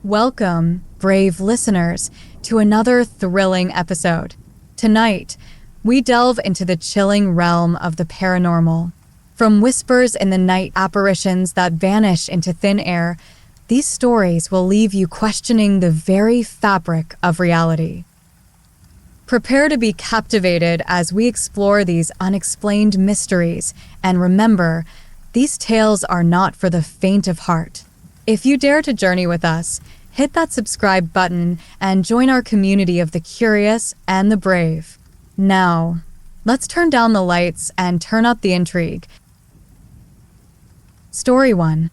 Welcome, brave listeners, to another thrilling episode. Tonight, we delve into the chilling realm of the paranormal. From whispers in the night apparitions that vanish into thin air, these stories will leave you questioning the very fabric of reality. Prepare to be captivated as we explore these unexplained mysteries, and remember, these tales are not for the faint of heart. If you dare to journey with us, hit that subscribe button and join our community of the curious and the brave. Now, let's turn down the lights and turn up the intrigue. Story 1.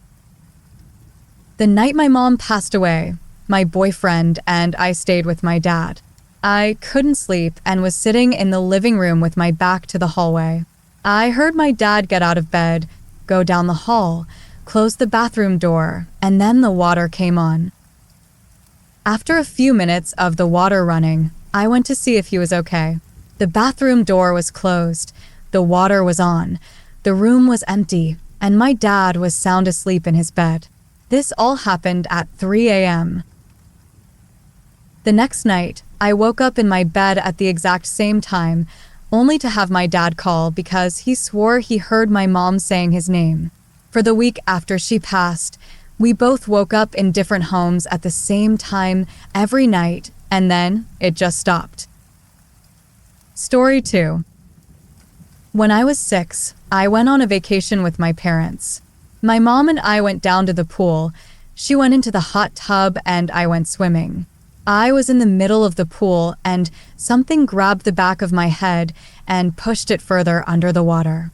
The night my mom passed away, my boyfriend and I stayed with my dad. I couldn't sleep and was sitting in the living room with my back to the hallway. I heard my dad get out of bed, go down the hall, close the bathroom door, and then the water came on. After a few minutes of the water running, I went to see if he was okay. The bathroom door was closed, the water was on, the room was empty, and my dad was sound asleep in his bed. This all happened at 3 a.m. The next night, I woke up in my bed at the exact same time, only to have my dad call because he swore he heard my mom saying his name. For the week after she passed, we both woke up in different homes at the same time every night, and then it just stopped. Story 2. When I was 6, I went on a vacation with my parents. My mom and I went down to the pool. She went into the hot tub and I went swimming. I was in the middle of the pool and something grabbed the back of my head and pushed it further under the water.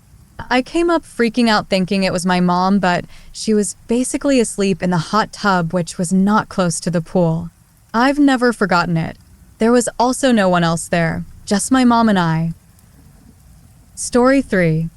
I came up freaking out thinking it was my mom, but she was basically asleep in the hot tub, which was not close to the pool. I've never forgotten it. There was also no one else there, just my mom and I. Story 3.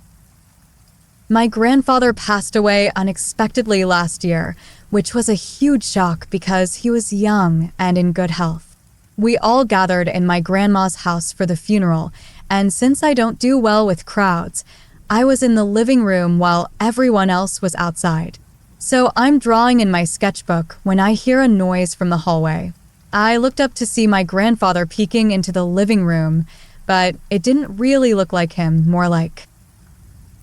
My grandfather passed away unexpectedly last year, which was a huge shock because he was young and in good health. We all gathered in my grandma's house for the funeral, and since I don't do well with crowds, I was in the living room while everyone else was outside. So I'm drawing in my sketchbook when I hear a noise from the hallway. I looked up to see my grandfather peeking into the living room, but it didn't really look like him, more like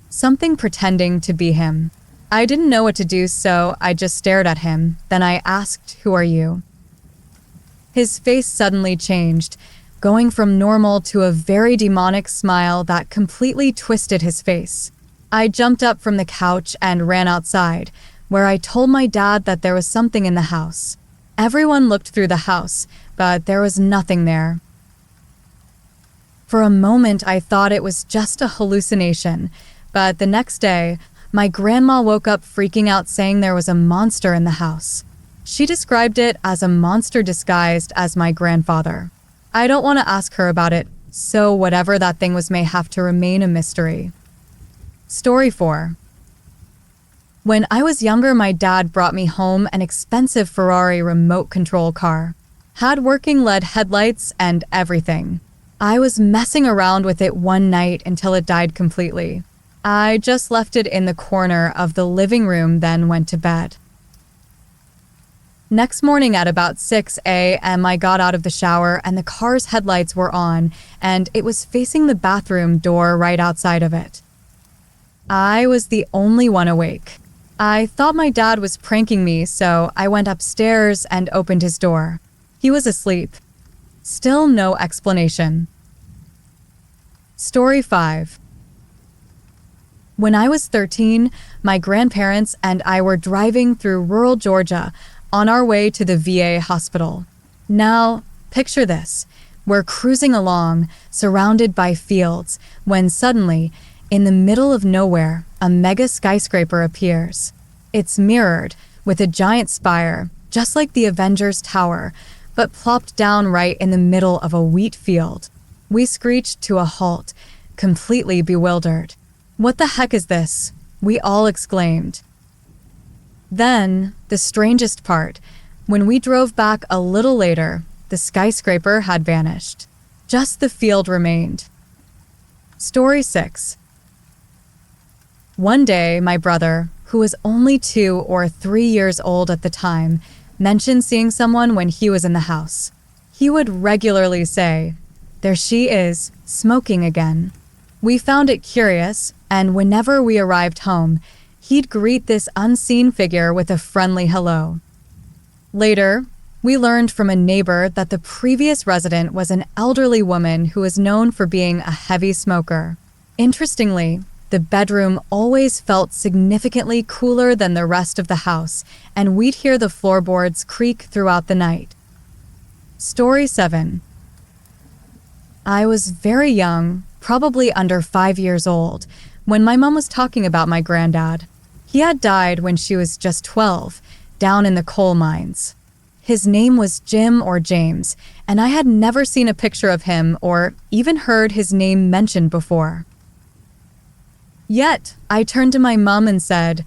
something pretending to be him. I didn't know what to do, so I just stared at him. Then I asked, "Who are you?" His face suddenly changed, going from normal to a very demonic smile that completely twisted his face. I jumped up from the couch and ran outside, where I told my dad that there was something in the house. Everyone looked through the house, but there was nothing there. For a moment, I thought it was just a hallucination, but the next day, my grandma woke up freaking out saying there was a monster in the house. She described it as a monster disguised as my grandfather. I don't want to ask her about it, so whatever that thing was may have to remain a mystery. Story 4. When I was younger, my dad brought me home an expensive Ferrari remote control car. Had working LED headlights and everything. I was messing around with it one night until it died completely. I just left it in the corner of the living room, then went to bed. Next morning at about 6 a.m. I got out of the shower and the car's headlights were on and it was facing the bathroom door right outside of it. I was the only one awake. I thought my dad was pranking me, so I went upstairs and opened his door. He was asleep. Still no explanation. Story 5. When I was 13, my grandparents and I were driving through rural Georgia on our way to the VA hospital. Now, picture this. We're cruising along, surrounded by fields, when suddenly, in the middle of nowhere, a mega skyscraper appears. It's mirrored, with a giant spire, just like the Avengers Tower, but plopped down right in the middle of a wheat field. We screeched to a halt, completely bewildered. "What the heck is this?" we all exclaimed. Then, the strangest part, when we drove back a little later, the skyscraper had vanished. Just the field remained. Story 6. One day, my brother, who was only 2 or 3 years old at the time, mentioned seeing someone when he was in the house. He would regularly say, "There she is, smoking again." We found it curious, and whenever we arrived home, he'd greet this unseen figure with a friendly hello. Later, we learned from a neighbor that the previous resident was an elderly woman who was known for being a heavy smoker. Interestingly, the bedroom always felt significantly cooler than the rest of the house, and we'd hear the floorboards creak throughout the night. Story 7. I was very young, probably under 5 years old, when my mom was talking about my granddad. He had died when she was just 12, down in the coal mines. His name was Jim or James, and I had never seen a picture of him or even heard his name mentioned before. Yet, I turned to my mom and said,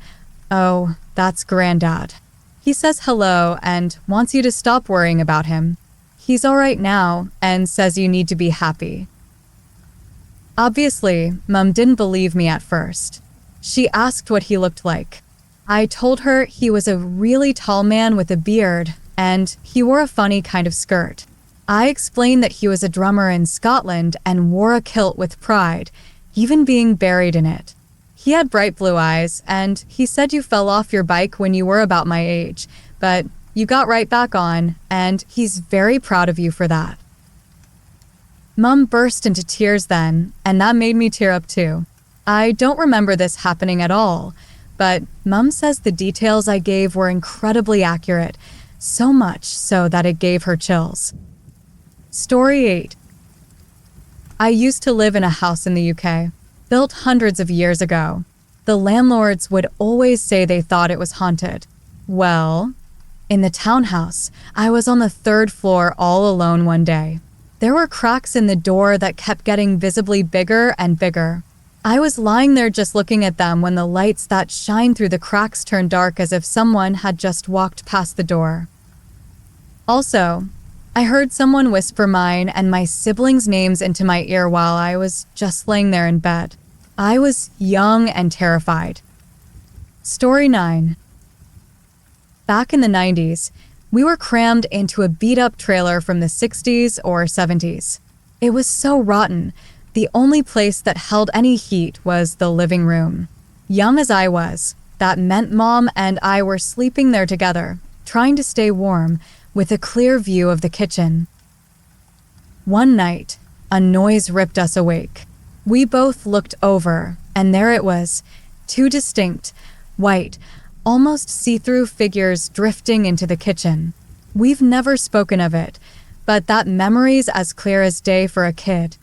"Oh, that's Granddad. He says hello and wants you to stop worrying about him. He's all right now and says you need to be happy." Obviously, Mom didn't believe me at first. She asked what he looked like. I told her he was a really tall man with a beard, and he wore a funny kind of skirt. I explained that he was a drummer in Scotland and wore a kilt with pride, even being buried in it. He had bright blue eyes, and he said you fell off your bike when you were about my age, but you got right back on, and he's very proud of you for that. Mom burst into tears then, and that made me tear up too. I don't remember this happening at all, but Mom says the details I gave were incredibly accurate, so much so that it gave her chills. Story 8. I used to live in a house in the UK, built hundreds of years ago. The landlords would always say they thought it was haunted. Well, in the townhouse, I was on the 3rd floor all alone one day. There were cracks in the door that kept getting visibly bigger and bigger. I was lying there just looking at them when the lights that shine through the cracks turned dark as if someone had just walked past the door. Also, I heard someone whisper mine and my siblings' names into my ear while I was just laying there in bed. I was young and terrified. Story 9. Back in the 90s, we were crammed into a beat-up trailer from the 60s or 70s. It was so rotten. The only place that held any heat was the living room. Young as I was, that meant Mom and I were sleeping there together, trying to stay warm, with a clear view of the kitchen. One night, a noise ripped us awake. We both looked over, and there it was, 2 distinct, white, almost see-through figures drifting into the kitchen. We've never spoken of it, but that memory's as clear as day for a kid.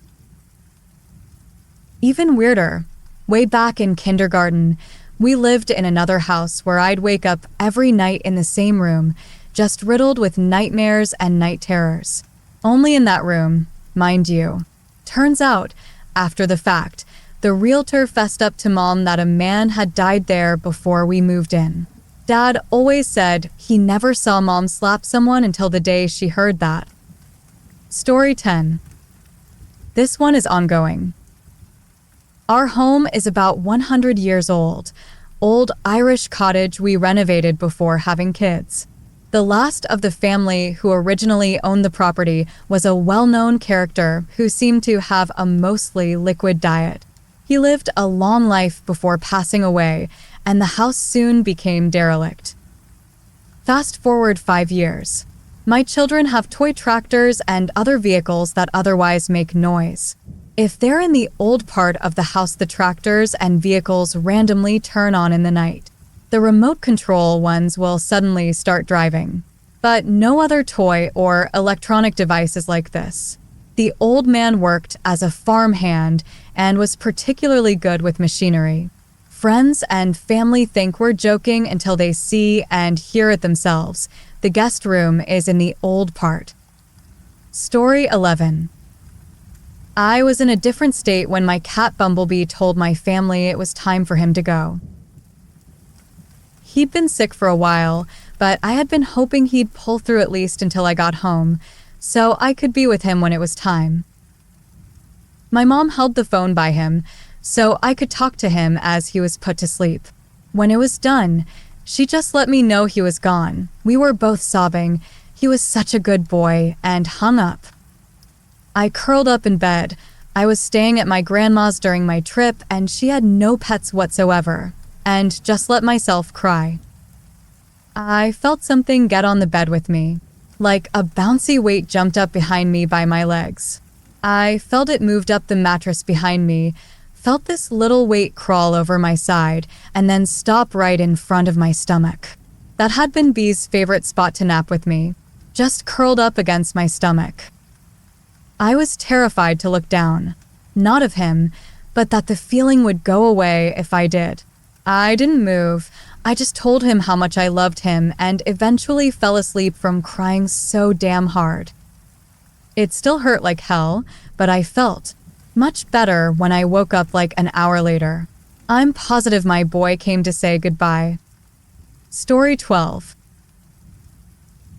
Even weirder, way back in kindergarten, we lived in another house where I'd wake up every night in the same room, just riddled with nightmares and night terrors. Only in that room, mind you. Turns out, after the fact, the realtor fessed up to Mom that a man had died there before we moved in. Dad always said he never saw Mom slap someone until the day she heard that. Story 10. This one is ongoing. Our home is about 100 years old Irish cottage we renovated before having kids. The last of the family who originally owned the property was a well-known character who seemed to have a mostly liquid diet. He lived a long life before passing away, and the house soon became derelict. Fast forward 5 years. My children have toy tractors and other vehicles that otherwise make noise. If they're in the old part of the house, the tractors and vehicles randomly turn on in the night. The remote control ones will suddenly start driving. But no other toy or electronic device is like this. The old man worked as a farmhand and was particularly good with machinery. Friends and family think we're joking until they see and hear it themselves. The guest room is in the old part. Story 11. I was in a different state when my cat Bumblebee told my family it was time for him to go. He'd been sick for a while, but I had been hoping he'd pull through at least until I got home, so I could be with him when it was time. My mom held the phone by him, so I could talk to him as he was put to sleep. When it was done, She just let me know he was gone. We were both sobbing. He was such a good boy, and hung up. I curled up in bed. I was staying at my grandma's during my trip, and she had no pets whatsoever, and just let myself cry. I felt something get on the bed with me, like a bouncy weight jumped up behind me by my legs. I felt it moved up the mattress behind me, felt this little weight crawl over my side, and then stop right in front of my stomach. That had been B's favorite spot to nap with me, just curled up against my stomach. I was terrified to look down, not of him, but that the feeling would go away if I did. I didn't move. I just told him how much I loved him and eventually fell asleep from crying so damn hard. It still hurt like hell, but I felt much better when I woke up like an hour later. I'm positive my boy came to say goodbye. Story 12.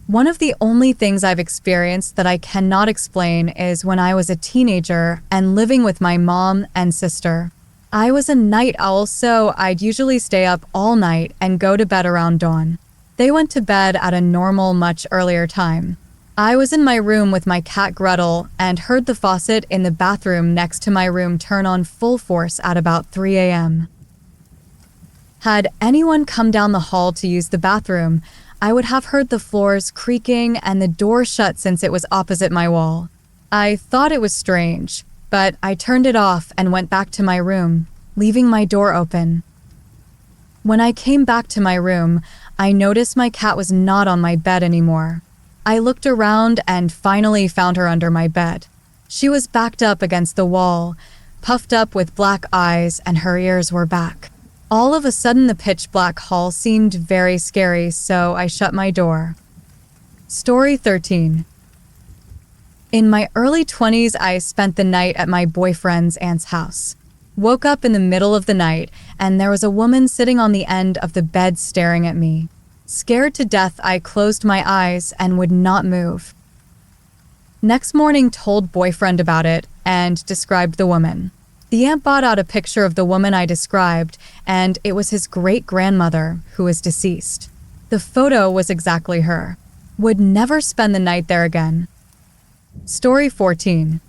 One of the only things I've experienced that I cannot explain is when I was a teenager and living with my mom and sister. I was a night owl, so I'd usually stay up all night and go to bed around dawn. They went to bed at a normal, much earlier time. I was in my room with my cat Gretel and heard the faucet in the bathroom next to my room turn on full force at about 3 a.m. Had anyone come down the hall to use the bathroom, I would have heard the floors creaking and the door shut since it was opposite my wall. I thought it was strange, but I turned it off and went back to my room, leaving my door open. When I came back to my room, I noticed my cat was not on my bed anymore. I looked around and finally found her under my bed. She was backed up against the wall, puffed up with black eyes, and her ears were back. All of a sudden, the pitch-black hall seemed very scary, so I shut my door. Story 13. In my early 20s, I spent the night at my boyfriend's aunt's house. Woke up in the middle of the night, and there was a woman sitting on the end of the bed staring at me. Scared to death, I closed my eyes and would not move. Next morning, told boyfriend about it and described the woman. The aunt bought out a picture of the woman I described, and it was his great-grandmother, who is deceased. The photo was exactly her. Would never spend the night there again. Story 14.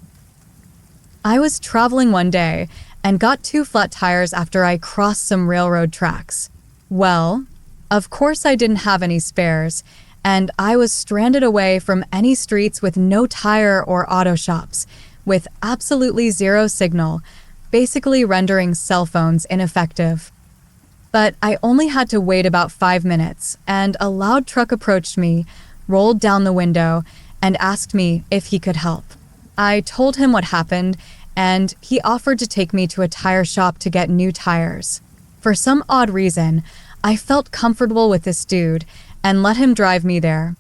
I was traveling one day and got 2 flat tires after I crossed some railroad tracks. Well, of course I didn't have any spares, and I was stranded away from any streets with no tire or auto shops, with absolutely zero signal, basically rendering cell phones ineffective. But I only had to wait about 5 minutes, and a loud truck approached me, rolled down the window, and asked me if he could help. I told him what happened, and he offered to take me to a tire shop to get new tires. For some odd reason, I felt comfortable with this dude and let him drive me there.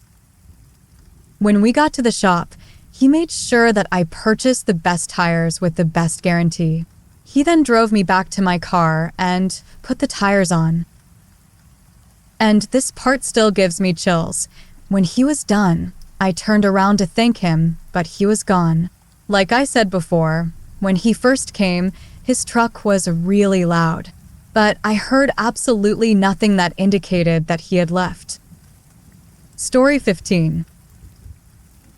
When we got to the shop, he made sure that I purchased the best tires with the best guarantee. He then drove me back to my car and put the tires on. And this part still gives me chills. When he was done, I turned around to thank him, but he was gone. Like I said before, when he first came, his truck was really loud, but I heard absolutely nothing that indicated that he had left. Story 15.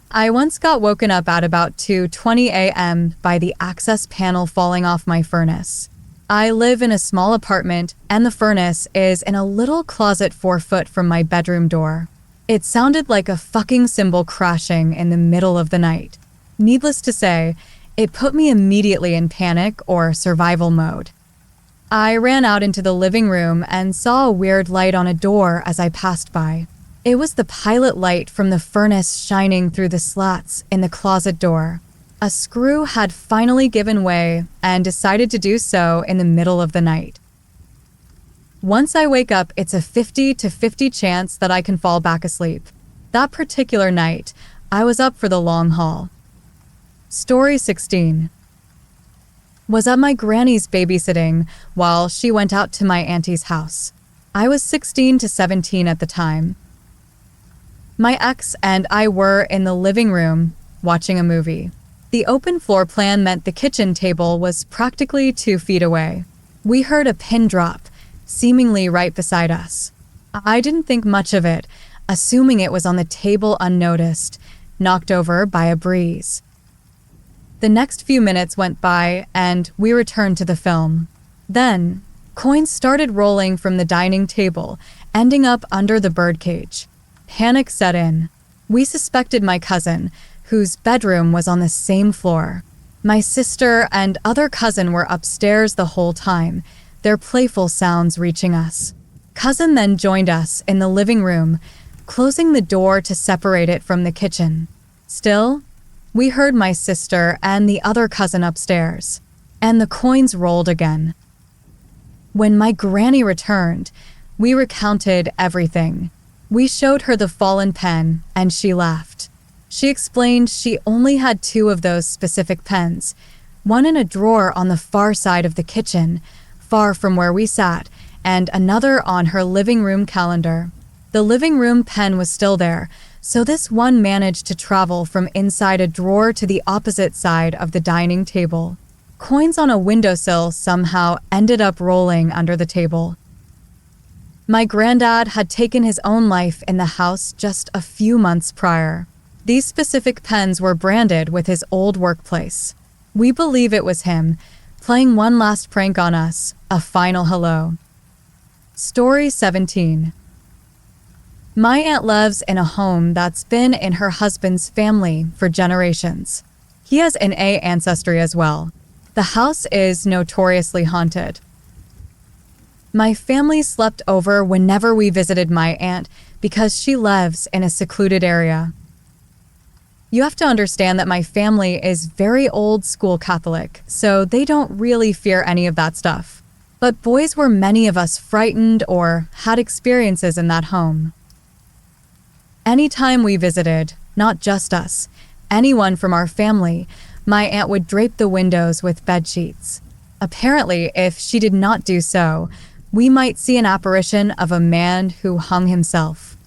I once got woken up at about 2:20 a.m. by the access panel falling off my furnace. I live in a small apartment, and the furnace is in a little closet 4 foot from my bedroom door. It sounded like a fucking cymbal crashing in the middle of the night. Needless to say, it put me immediately in panic or survival mode. I ran out into the living room and saw a weird light on a door as I passed by. It was the pilot light from the furnace shining through the slats in the closet door. A screw had finally given way and decided to do so in the middle of the night. Once I wake up, it's a 50-50 chance that I can fall back asleep. That particular night, I was up for the long haul. Story 16. Was at my granny's babysitting while she went out to my auntie's house. I was 16 to 17 at the time. My ex and I were in the living room watching a movie. The open floor plan meant the kitchen table was practically 2 feet away. We heard a pin drop, seemingly right beside us. I didn't think much of it, assuming it was on the table unnoticed, knocked over by a breeze. The next few minutes went by, and we returned to the film. Then, coins started rolling from the dining table, ending up under the birdcage. Panic set in. We suspected my cousin, whose bedroom was on the same floor. My sister and other cousin were upstairs the whole time, their playful sounds reaching us. Cousin then joined us in the living room, closing the door to separate it from the kitchen. Still, we heard my sister and the other cousin upstairs, and the coins rolled again. When my granny returned, we recounted everything. We showed her the fallen pen, and she laughed. She explained she only had 2 of those specific pens, one in a drawer on the far side of the kitchen, far from where we sat, and another on her living room calendar. The living room pen was still there, so this one managed to travel from inside a drawer to the opposite side of the dining table. Coins on a windowsill somehow ended up rolling under the table. My granddad had taken his own life in the house just a few months prior. These specific pens were branded with his old workplace. We believe it was him, playing one last prank on us, a final hello. Story 17. My aunt lives in a home that's been in her husband's family for generations. He has an A ancestry as well. The house is notoriously haunted. My family slept over whenever we visited my aunt because she lives in a secluded area. You have to understand that my family is very old school Catholic, so they don't really fear any of that stuff. But boys were many of us frightened or had experiences in that home. Anytime we visited, not just us, anyone from our family, my aunt would drape the windows with bed sheets. Apparently, if she did not do so, we might see an apparition of a man who hung himself.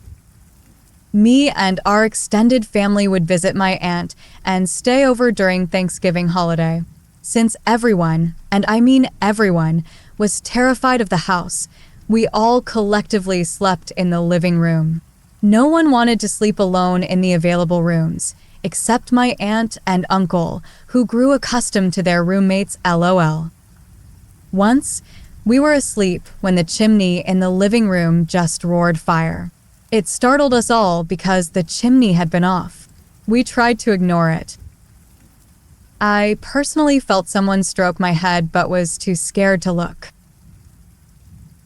Me and our extended family would visit my aunt and stay over during Thanksgiving holiday. Since everyone, and I mean everyone, was terrified of the house, we all collectively slept in the living room. No one wanted to sleep alone in the available rooms, except my aunt and uncle, who grew accustomed to their roommates' LOL. Once, we were asleep when the chimney in the living room just roared fire. It startled us all because the chimney had been off. We tried to ignore it. I personally felt someone stroke my head but was too scared to look.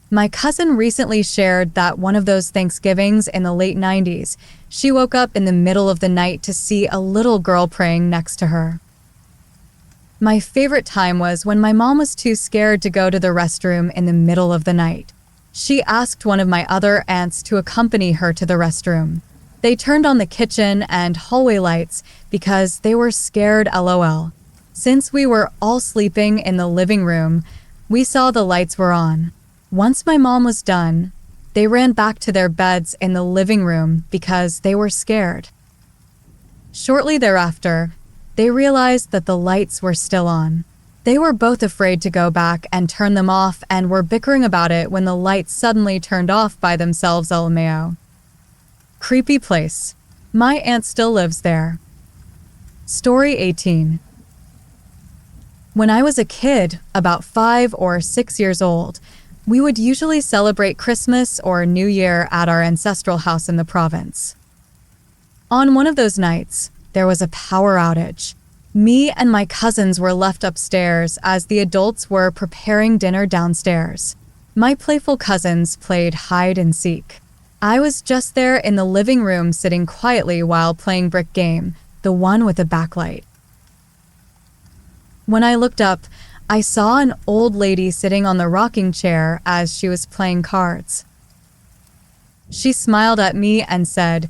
My cousin recently shared that one of those Thanksgivings in the late 90s, she woke up in the middle of the night to see a little girl praying next to her. My favorite time was when my mom was too scared to go to the restroom in the middle of the night. She asked one of my other aunts to accompany her to the restroom. They turned on the kitchen and hallway lights because they were scared LOL. Since we were all sleeping in the living room, we saw the lights were on. Once my mom was done, they ran back to their beds in the living room because they were scared. Shortly thereafter, they realized that the lights were still on. They were both afraid to go back and turn them off and were bickering about it when the lights suddenly turned off by themselves. LMAO. Creepy place. My aunt still lives there. Story 18. When I was a kid, about 5 or 6 years old, we would usually celebrate Christmas or New Year at our ancestral house in the province. On one of those nights, there was a power outage. Me and my cousins were left upstairs as the adults were preparing dinner downstairs. My playful cousins played hide and seek. I was just there in the living room sitting quietly while playing brick game, the one with a backlight. When I looked up, I saw an old lady sitting on the rocking chair as she was playing cards. She smiled at me and said,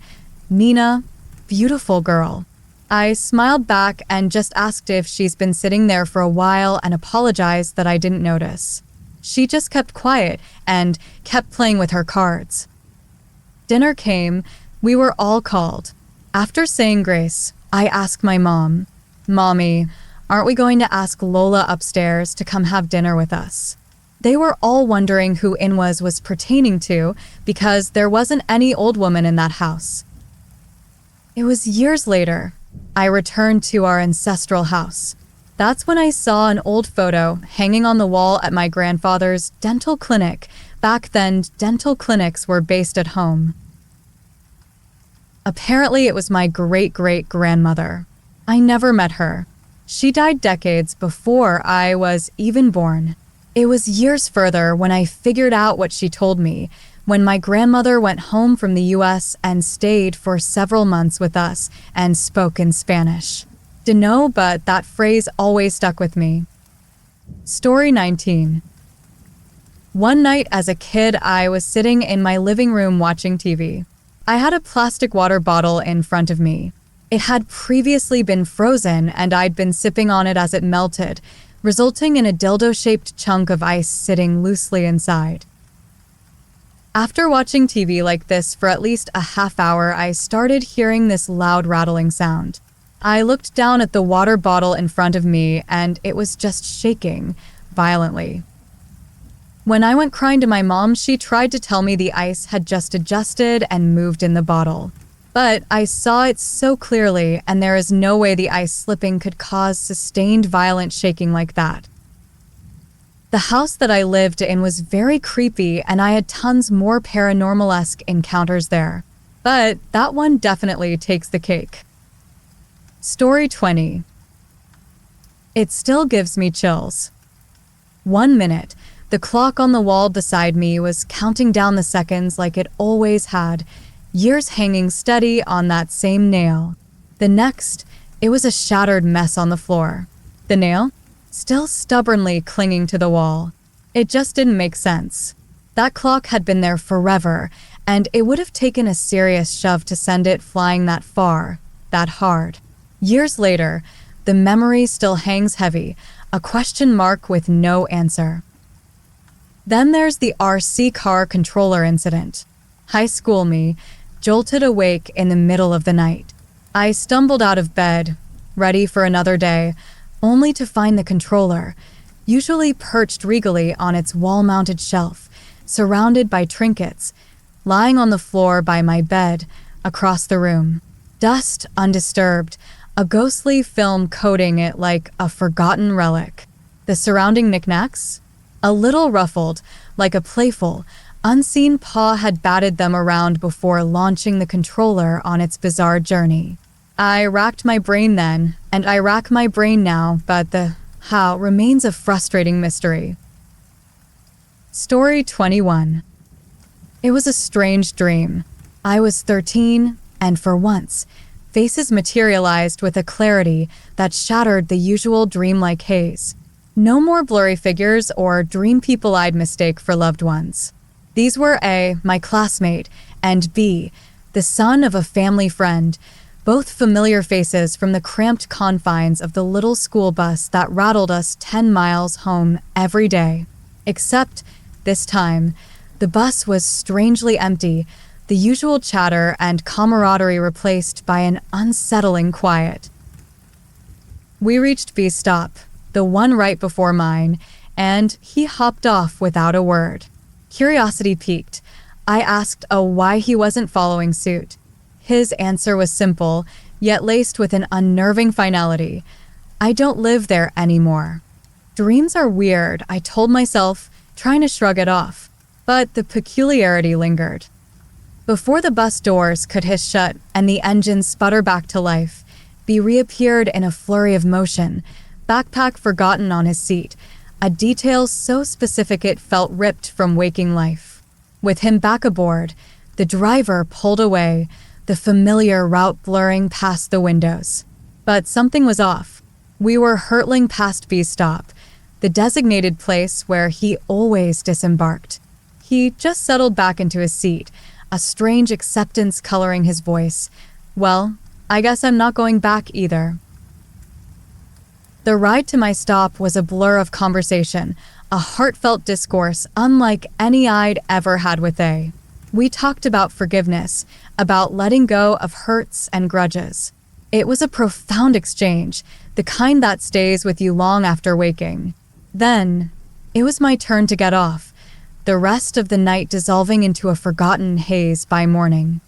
"Nina, beautiful girl." I smiled back and just asked if she's been sitting there for a while and apologized that I didn't notice. She just kept quiet and kept playing with her cards. Dinner came. We were all called. After saying grace, I asked my mom, "Mommy, aren't we going to ask Lola upstairs to come have dinner with us?" They were all wondering who Inwas was pertaining to because there wasn't any old woman in that house. It was years later. I returned to our ancestral house. That's when I saw an old photo hanging on the wall at my grandfather's dental clinic. Back then, dental clinics were based at home. Apparently, it was my great-great-grandmother. I never met her. She died decades before I was even born. It was years further when I figured out what she told me, when my grandmother went home from the US and stayed for several months with us and spoke in Spanish. Dunno, but that phrase always stuck with me. Story 19. One night as a kid, I was sitting in my living room watching TV. I had a plastic water bottle in front of me. It had previously been frozen, and I'd been sipping on it as it melted, resulting in a dildo-shaped chunk of ice sitting loosely inside. After watching TV like this for at least a half hour, I started hearing this loud rattling sound. I looked down at the water bottle in front of me, and it was just shaking violently. When I went crying to my mom, she tried to tell me the ice had just adjusted and moved in the bottle. But I saw it so clearly, and there is no way the ice slipping could cause sustained violent shaking like that. The house that I lived in was very creepy, and I had tons more paranormal-esque encounters there. But that one definitely takes the cake. Story 20. It still gives me chills. 1 minute. The clock on the wall beside me was counting down the seconds like it always had, years hanging steady on that same nail. The next, it was a shattered mess on the floor. The nail? Still stubbornly clinging to the wall. It just didn't make sense. That clock had been there forever, and it would have taken a serious shove to send it flying that far, that hard. Years later, the memory still hangs heavy, a question mark with no answer. Then there's the RC car controller incident. High school me, jolted awake in the middle of the night. I stumbled out of bed, ready for another day, only to find the controller, usually perched regally on its wall-mounted shelf, surrounded by trinkets, lying on the floor by my bed, across the room. Dust undisturbed, a ghostly film coating it like a forgotten relic. The surrounding knickknacks? A little ruffled, like a playful, unseen paw had batted them around before launching the controller on its bizarre journey. I racked my brain then, and I rack my brain now, but the how remains a frustrating mystery. Story 21. It was a strange dream. I was 13, and for once, faces materialized with a clarity that shattered the usual dreamlike haze. No more blurry figures or dream people I'd mistake for loved ones. These were A, my classmate, and B, the son of a family friend, both familiar faces from the cramped confines of the little school bus that rattled us 10 miles home every day. Except, this time, the bus was strangely empty, the usual chatter and camaraderie replaced by an unsettling quiet. We reached B's stop, the one right before mine, and he hopped off without a word. Curiosity piqued. I asked why he wasn't following suit. His answer was simple, yet laced with an unnerving finality. I don't live there anymore. Dreams are weird, I told myself, trying to shrug it off. But the peculiarity lingered. Before the bus doors could hiss shut and the engine sputter back to life, B reappeared in a flurry of motion, backpack forgotten on his seat, a detail so specific it felt ripped from waking life. With him back aboard, the driver pulled away, the familiar route blurring past the windows. But something was off. We were hurtling past B's stop, the designated place where he always disembarked. He just settled back into his seat, a strange acceptance coloring his voice. Well, I guess I'm not going back either. The ride to my stop was a blur of conversation, a heartfelt discourse unlike any I'd ever had with A. We talked about forgiveness, about letting go of hurts and grudges. It was a profound exchange, the kind that stays with you long after waking. Then, It was my turn to get off, the rest of the night dissolving into a forgotten haze by morning.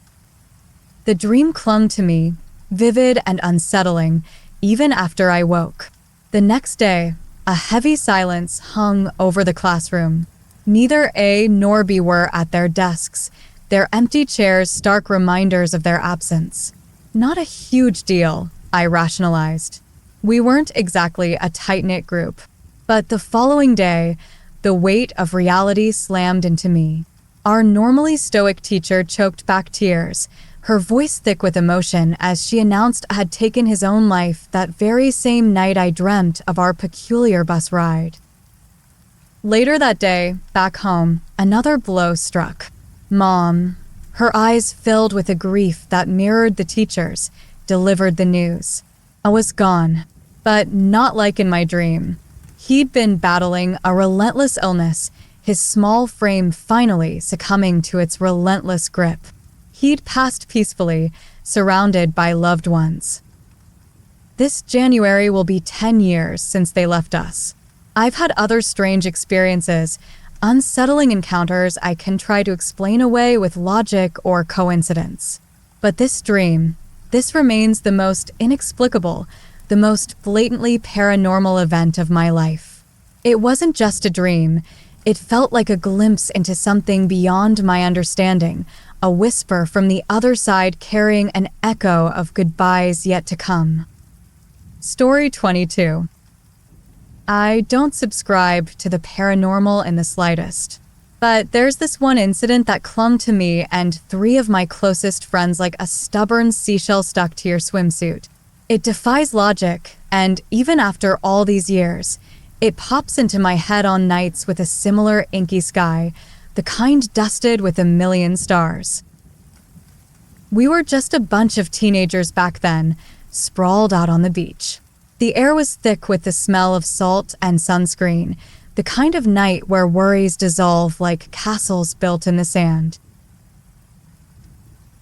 The dream clung to me, vivid and unsettling, even after I woke. The next day, a heavy silence hung over the classroom. Neither A nor B were at their desks, their empty chairs stark reminders of their absence. Not a huge deal, I rationalized. We weren't exactly a tight-knit group. But the following day, the weight of reality slammed into me. Our normally stoic teacher choked back tears, her voice thick with emotion as she announced I had taken his own life that very same night I dreamt of our peculiar bus ride. Later that day, back home, another blow struck. Mom, her eyes filled with a grief that mirrored the teacher's, delivered the news. I was gone, but not like in my dream. He'd been battling a relentless illness, his small frame finally succumbing to its relentless grip. He'd passed peacefully, surrounded by loved ones. This January will be 10 years since they left us. I've had other strange experiences, unsettling encounters I can try to explain away with logic or coincidence. But this dream, this remains the most inexplicable, the most blatantly paranormal event of my life. It wasn't just a dream. It felt like a glimpse into something beyond my understanding, a whisper from the other side carrying an echo of goodbyes yet to come. Story 22. I don't subscribe to the paranormal in the slightest. But there's this one incident that clung to me and 3 of my closest friends like a stubborn seashell stuck to your swimsuit. It defies logic, and even after all these years, it pops into my head on nights with a similar inky sky, the kind dusted with a million stars. We were just a bunch of teenagers back then, sprawled out on the beach. The air was thick with the smell of salt and sunscreen, the kind of night where worries dissolve like castles built in the sand.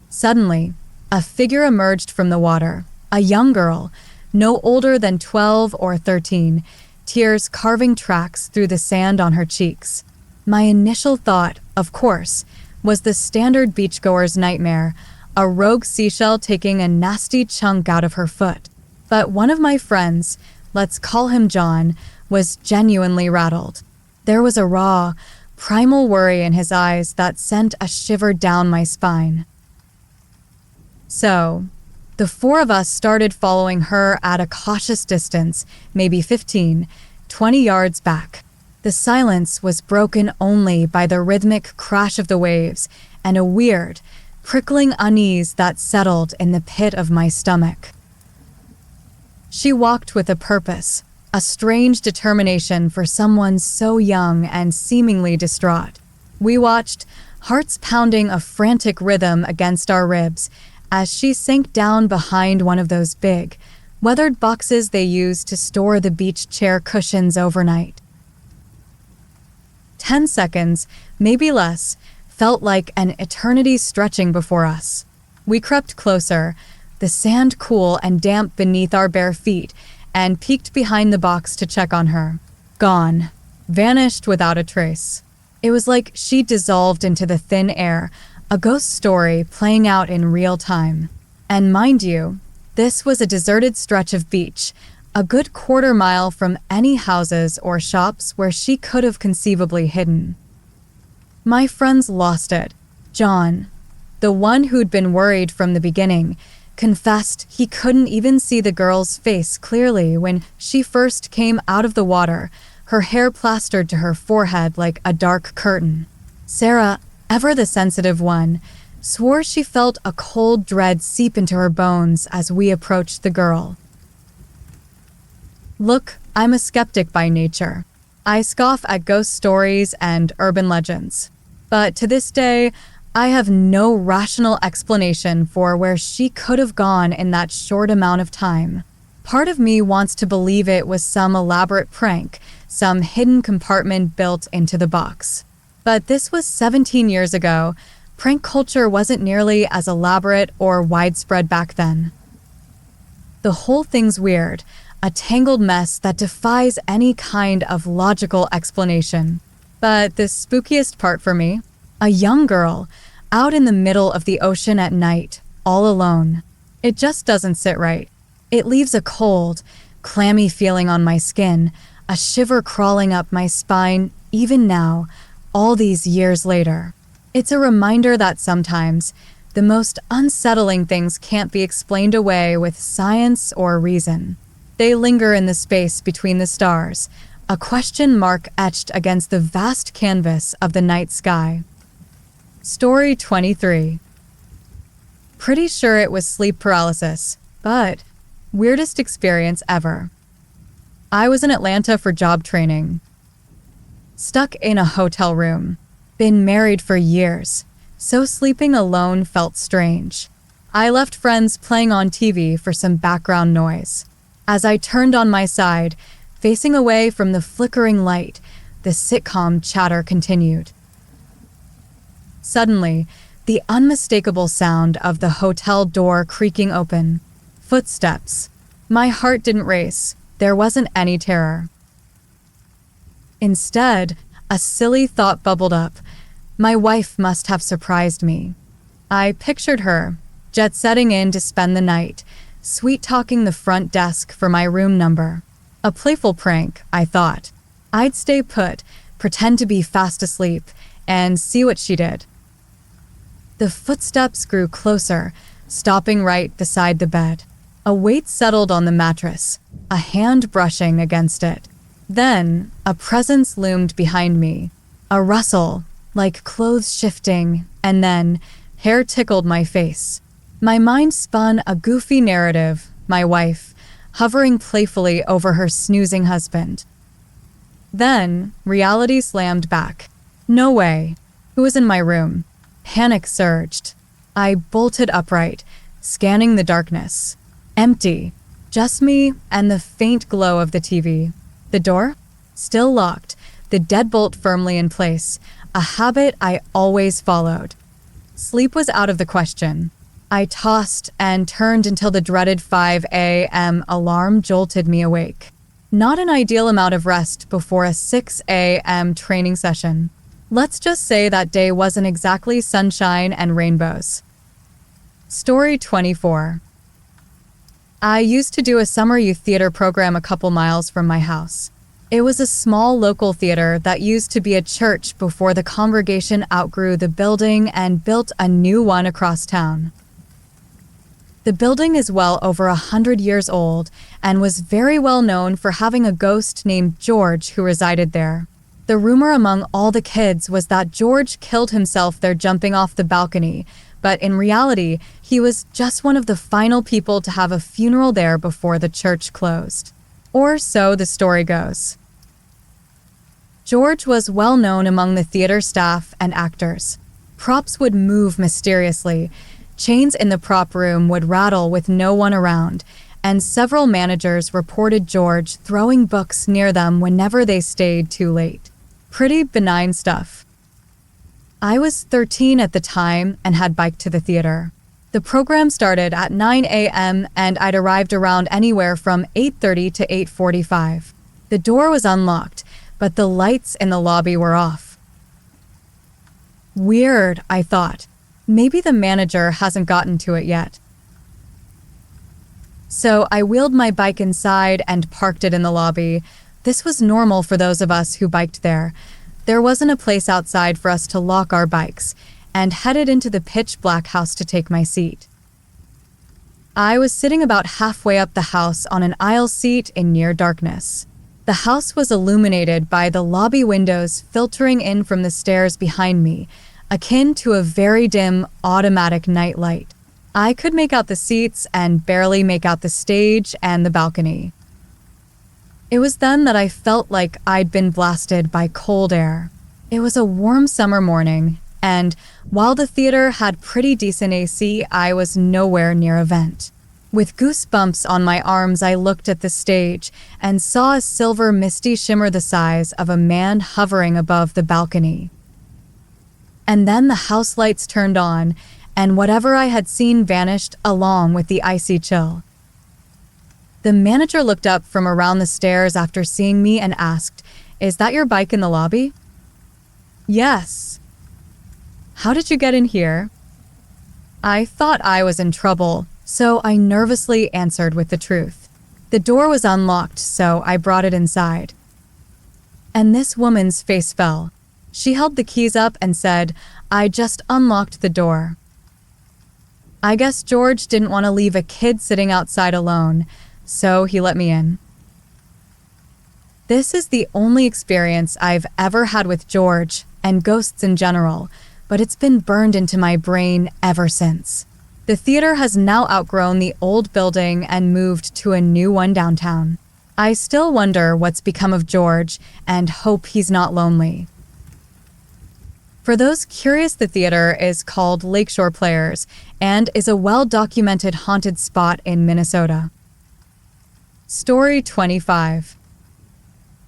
Suddenly, a figure emerged from the water, a young girl, no older than 12 or 13, tears carving tracks through the sand on her cheeks. My initial thought, of course, was the standard beachgoer's nightmare, a rogue seashell taking a nasty chunk out of her foot. But one of my friends, let's call him John, was genuinely rattled. There was a raw, primal worry in his eyes that sent a shiver down my spine. So, the 4 of us started following her at a cautious distance, maybe 15, 20 yards back. The silence was broken only by the rhythmic crash of the waves and a weird, prickling unease that settled in the pit of my stomach. She walked with a purpose, a strange determination for someone so young and seemingly distraught. We watched, hearts pounding a frantic rhythm against our ribs, as she sank down behind one of those big, weathered boxes they use to store the beach chair cushions overnight. 10 seconds, maybe less, felt like an eternity stretching before us. We crept closer, the sand cool and damp beneath our bare feet, and peeked behind the box to check on her. Gone. Vanished without a trace. It was like she dissolved into the thin air, a ghost story playing out in real time. And mind you, this was a deserted stretch of beach, a good quarter-mile from any houses or shops where she could have conceivably hidden. My friends lost it. John, the one who'd been worried from the beginning, confessed he couldn't even see the girl's face clearly when she first came out of the water, her hair plastered to her forehead like a dark curtain. Sarah, ever the sensitive one, swore she felt a cold dread seep into her bones as we approached the girl. Look, I'm a skeptic by nature. I scoff at ghost stories and urban legends. But to this day, I have no rational explanation for where she could have gone in that short amount of time. Part of me wants to believe it was some elaborate prank, some hidden compartment built into the box. But this was 17 years ago. Prank culture wasn't nearly as elaborate or widespread back then. The whole thing's weird, a tangled mess that defies any kind of logical explanation. But the spookiest part for me, a young girl out in the middle of the ocean at night, all alone. It just doesn't sit right. It leaves a cold, clammy feeling on my skin, a shiver crawling up my spine, even now, all these years later. It's a reminder that sometimes the most unsettling things can't be explained away with science or reason. They linger in the space between the stars, a question mark etched against the vast canvas of the night sky. Story 23. Pretty sure it was sleep paralysis, but weirdest experience ever. I was in Atlanta for job training. Stuck in a hotel room. Been married for years, so sleeping alone felt strange. I left friends playing on TV for some background noise. As I turned on my side, facing away from the flickering light, the sitcom chatter continued. Suddenly, the unmistakable sound of the hotel door creaking open. Footsteps. My heart didn't race. There wasn't any terror. Instead, a silly thought bubbled up. My wife must have surprised me. I pictured her, jet-setting in to spend the night, sweet-talking the front desk for my room number. A playful prank, I thought. I'd stay put, pretend to be fast asleep, and see what she did. The footsteps grew closer, stopping right beside the bed. A weight settled on the mattress, a hand brushing against it. Then, a presence loomed behind me. A rustle, like clothes shifting, and then, hair tickled my face. My mind spun a goofy narrative, my wife, hovering playfully over her snoozing husband. Then, reality slammed back. No way. Who was in my room? Panic surged. I bolted upright, scanning the darkness. Empty. Just me and the faint glow of the TV. The door? Still locked, the deadbolt firmly in place, a habit I always followed. Sleep was out of the question. I tossed and turned until the dreaded 5 a.m. alarm jolted me awake. Not an ideal amount of rest before a 6 a.m. training session. Let's just say that day wasn't exactly sunshine and rainbows. Story 24. I used to do a summer youth theater program a couple miles from my house. It was a small local theater that used to be a church before the congregation outgrew the building and built a new one across town. The building is well over 100 years old and was very well known for having a ghost named George who resided there. The rumor among all the kids was that George killed himself there jumping off the balcony, but in reality, he was just one of the final people to have a funeral there before the church closed. Or so the story goes. George was well known among the theater staff and actors. Props would move mysteriously, chains in the prop room would rattle with no one around, and several managers reported George throwing books near them whenever they stayed too late. Pretty benign stuff. I was 13 at the time and had biked to the theater. The program started at 9 a.m. and I'd arrived around anywhere from 8:30 to 8:45. The door was unlocked, but the lights in the lobby were off. Weird, I thought. Maybe the manager hasn't gotten to it yet. So I wheeled my bike inside and parked it in the lobby. This was normal for those of us who biked there. There wasn't a place outside for us to lock our bikes, and headed into the pitch-black house to take my seat. I was sitting about halfway up the house on an aisle seat in near darkness. The house was illuminated by the lobby windows filtering in from the stairs behind me, akin to a very dim automatic night light. I could make out the seats and barely make out the stage and the balcony. It was then that I felt like I'd been blasted by cold air. It was a warm summer morning, and while the theater had pretty decent AC, I was nowhere near a vent. With goosebumps on my arms, I looked at the stage and saw a silver misty shimmer the size of a man hovering above the balcony. And then the house lights turned on, and whatever I had seen vanished along with the icy chill. The manager looked up from around the stairs after seeing me and asked, "Is that your bike in the lobby?" "Yes." "How did you get in here?" I thought I was in trouble, so I nervously answered with the truth. The door was unlocked, so I brought it inside. And this woman's face fell. She held the keys up and said, "I just unlocked the door." I guess George didn't want to leave a kid sitting outside alone, so he let me in. This is the only experience I've ever had with George and ghosts in general, but it's been burned into my brain ever since. The theater has now outgrown the old building and moved to a new one downtown. I still wonder what's become of George and hope he's not lonely. For those curious, the theater is called Lakeshore Players and is a well-documented haunted spot in Minnesota. Story 25.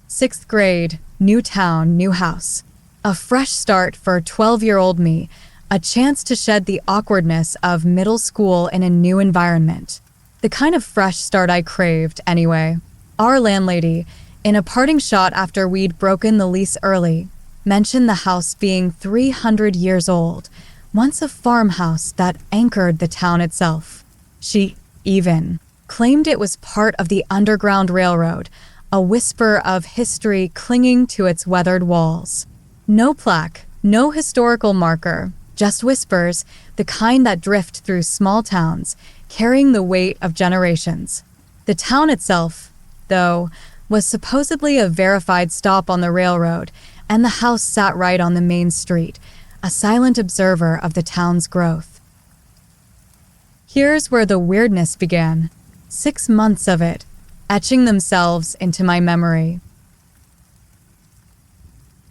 6th grade, new town, new house. A fresh start for 12-year-old me, a chance to shed the awkwardness of middle school in a new environment. The kind of fresh start I craved, anyway. Our landlady, in a parting shot after we'd broken the lease early, mentioned the house being 300 years old, once a farmhouse that anchored the town itself. She even claimed it was part of the Underground Railroad, a whisper of history clinging to its weathered walls. No plaque, no historical marker, just whispers, the kind that drift through small towns, carrying the weight of generations. The town itself, though, was supposedly a verified stop on the railroad, and the house sat right on the main street, a silent observer of the town's growth. Here's where the weirdness began. 6 months of it, etching themselves into my memory.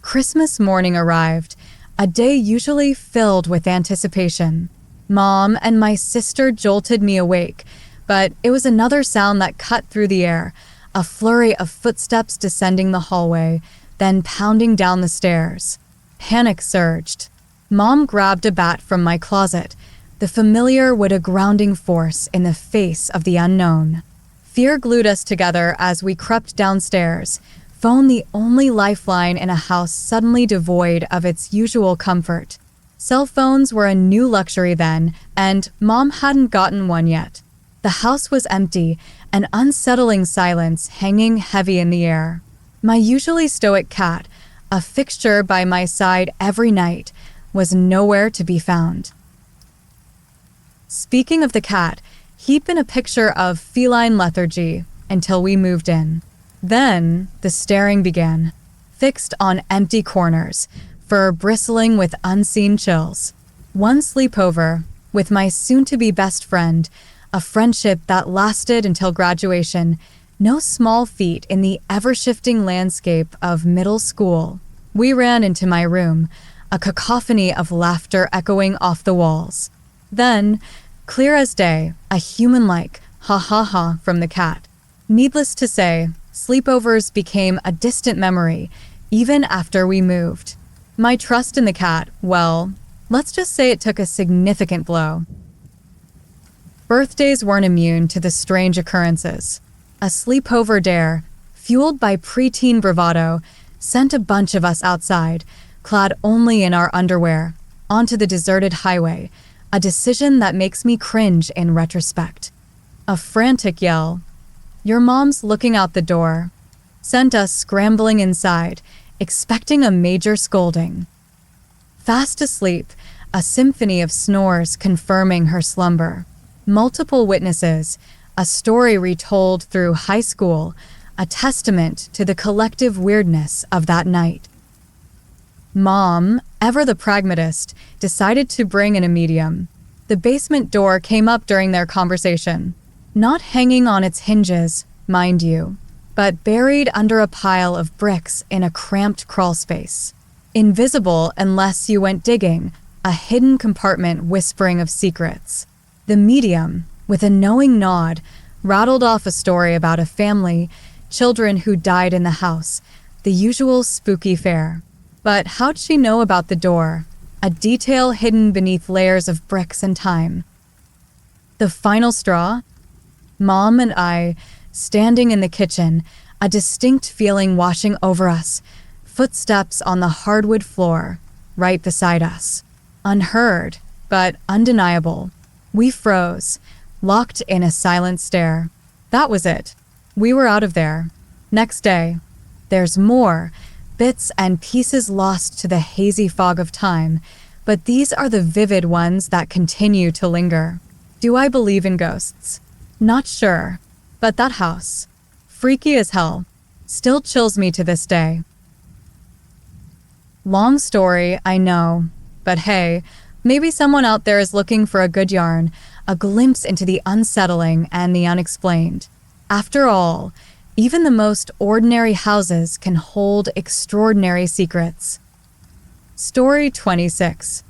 Christmas morning arrived, a day usually filled with anticipation. Mom and my sister jolted me awake, but it was another sound that cut through the air, a flurry of footsteps descending the hallway, then pounding down the stairs. Panic surged. Mom grabbed a bat from my closet. The familiar would a grounding force in the face of the unknown. Fear glued us together as we crept downstairs, phone the only lifeline in a house suddenly devoid of its usual comfort. Cell phones were a new luxury then, and Mom hadn't gotten one yet. The house was empty, an unsettling silence hanging heavy in the air. My usually stoic cat, a fixture by my side every night, was nowhere to be found. Speaking of the cat, he'd been a picture of feline lethargy until we moved in. Then the staring began, fixed on empty corners, fur bristling with unseen chills. One sleepover, with my soon-to-be best friend, a friendship that lasted until graduation, no small feat in the ever-shifting landscape of middle school. We ran into my room, a cacophony of laughter echoing off the walls. Then, clear as day, a human-like ha-ha-ha from the cat. Needless to say, sleepovers became a distant memory, even after we moved. My trust in the cat, well, let's just say it took a significant blow. Birthdays weren't immune to the strange occurrences. A sleepover dare, fueled by preteen bravado, sent a bunch of us outside, clad only in our underwear, onto the deserted highway, a decision that makes me cringe in retrospect. A frantic yell, "Your mom's looking out the door," sent us scrambling inside, expecting a major scolding. Fast asleep, a symphony of snores confirming her slumber. Multiple witnesses, a story retold through high school, a testament to the collective weirdness of that night. Mom, ever the pragmatist, decided to bring in a medium. The basement door came up during their conversation, not hanging on its hinges, mind you, but buried under a pile of bricks in a cramped crawl space. Invisible unless you went digging, a hidden compartment whispering of secrets. The medium, with a knowing nod, rattled off a story about a family, children who died in the house, the usual spooky fare. But how'd she know about the door? A detail hidden beneath layers of bricks and time. The final straw? Mom and I, Standing in the kitchen, a distinct feeling washing over us, footsteps on the hardwood floor, right beside us. Unheard, but undeniable. We froze, locked in a silent stare. That was it. We were out of there. Next day, there's more, bits and pieces lost to the hazy fog of time, but these are the vivid ones that continue to linger. Do I believe in ghosts? Not sure, but that house, freaky as hell, still chills me to this day. Long story, I know, but hey, maybe someone out there is looking for a good yarn, a glimpse into the unsettling and the unexplained. After all, even the most ordinary houses can hold extraordinary secrets. Story 26.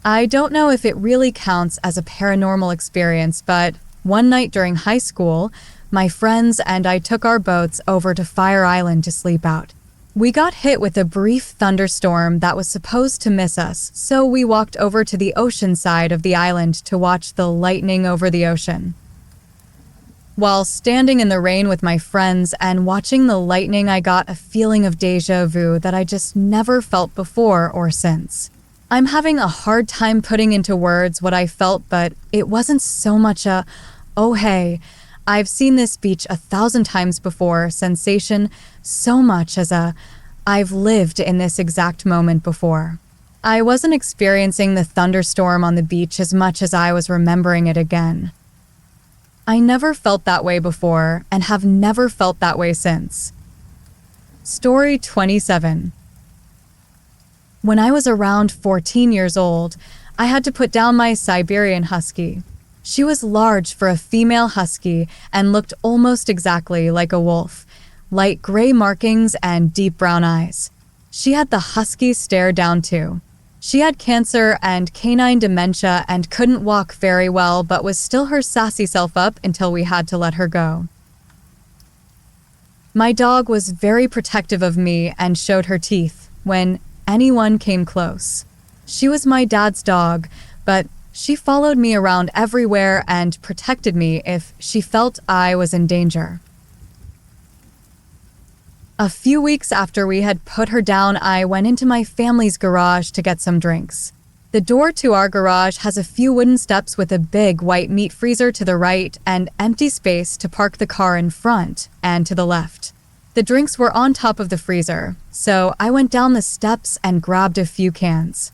I don't know if it really counts as a paranormal experience, but one night during high school, my friends and I took our boats over to Fire Island to sleep out. We got hit with a brief thunderstorm that was supposed to miss us, so we walked over to the ocean side of the island to watch the lightning over the ocean. While standing in the rain with my friends and watching the lightning, I got a feeling of déjà vu that I just never felt before or since. I'm having a hard time putting into words what I felt, but it wasn't so much a, oh hey, I've seen this beach 1,000 times before sensation, so much as a, I've lived in this exact moment before. I wasn't experiencing the thunderstorm on the beach as much as I was remembering it again. I never felt that way before and have never felt that way since. Story 27. When I was around 14 years old, I had to put down my Siberian husky. She was large for a female husky and looked almost exactly like a wolf, light gray markings and deep brown eyes. She had the husky stare down too. She had cancer and canine dementia and couldn't walk very well, but was still her sassy self up until we had to let her go. My dog was very protective of me and showed her teeth when anyone came close. She was my dad's dog, but she followed me around everywhere and protected me if she felt I was in danger. A few weeks after we had put her down, I went into my family's garage to get some drinks. The door to our garage has a few wooden steps with a big white meat freezer to the right and empty space to park the car in front and to the left. The drinks were on top of the freezer, so I went down the steps and grabbed a few cans.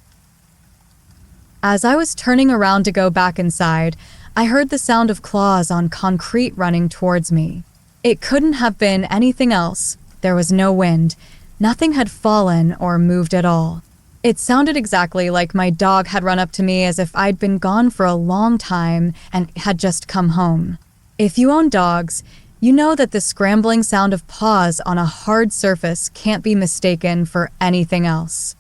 As I was turning around to go back inside, I heard the sound of claws on concrete running towards me. It couldn't have been anything else. There was no wind. Nothing had fallen or moved at all. It sounded exactly like my dog had run up to me as if I'd been gone for a long time and had just come home. If you own dogs, you know that the scrambling sound of paws on a hard surface can't be mistaken for anything else.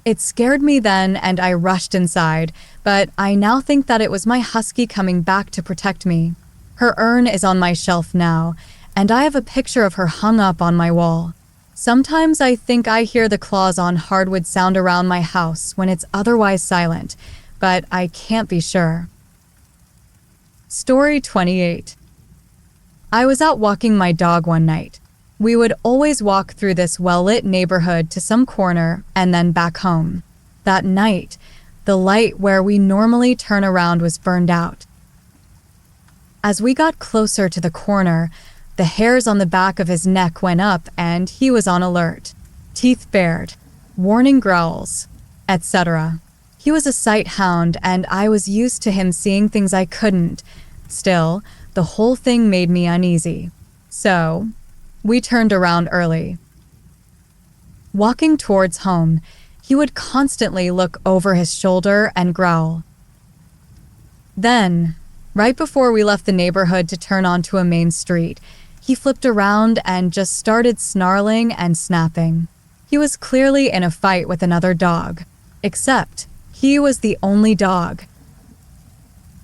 It scared me then and I rushed inside, but I now think that it was my husky coming back to protect me. Her urn is on my shelf now, and I have a picture of her hung up on my wall. Sometimes I think I hear the claws on hardwood sound around my house when it's otherwise silent, but I can't be sure. Story 28. I was out walking my dog one night. We would always walk through this well-lit neighborhood to some corner and then back home. That night, the light where we normally turn around was burned out. As we got closer to the corner, the hairs on the back of his neck went up and he was on alert. Teeth bared, warning growls, etc. He was a sight hound and I was used to him seeing things I couldn't. Still, the whole thing made me uneasy. So, we turned around early. Walking towards home, he would constantly look over his shoulder and growl. Then, right before we left the neighborhood to turn onto a main street, he flipped around and just started snarling and snapping. He was clearly in a fight with another dog, except he was the only dog.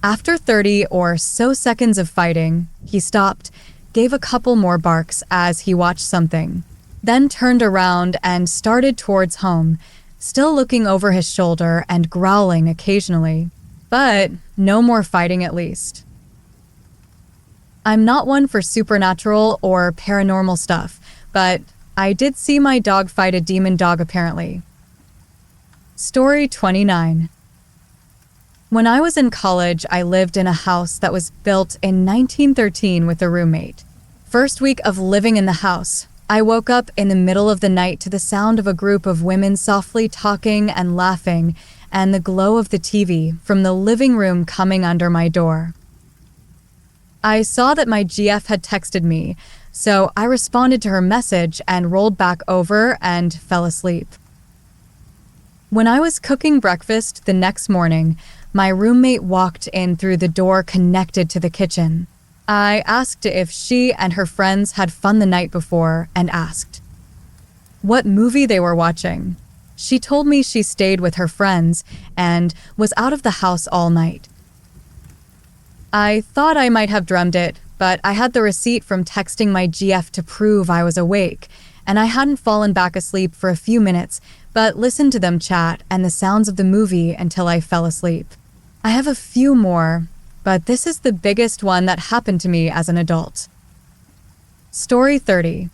After 30 or so seconds of fighting, he stopped, gave a couple more barks as he watched something, then turned around and started towards home, still looking over his shoulder and growling occasionally. But no more fighting at least. I'm not one for supernatural or paranormal stuff, but I did see my dog fight a demon dog apparently. Story 29. When I was in college, I lived in a house that was built in 1913 with a roommate. First week of living in the house, I woke up in the middle of the night to the sound of a group of women softly talking and laughing and the glow of the TV from the living room coming under my door. I saw that my GF had texted me, so I responded to her message and rolled back over and fell asleep. When I was cooking breakfast the next morning, my roommate walked in through the door connected to the kitchen. I asked if she and her friends had fun the night before and asked what movie they were watching. She told me she stayed with her friends and was out of the house all night. I thought I might have dreamt it, but I had the receipt from texting my GF to prove I was awake, and I hadn't fallen back asleep for a few minutes, but listened to them chat and the sounds of the movie until I fell asleep. I have a few more, but this is the biggest one that happened to me as an adult. Story 30.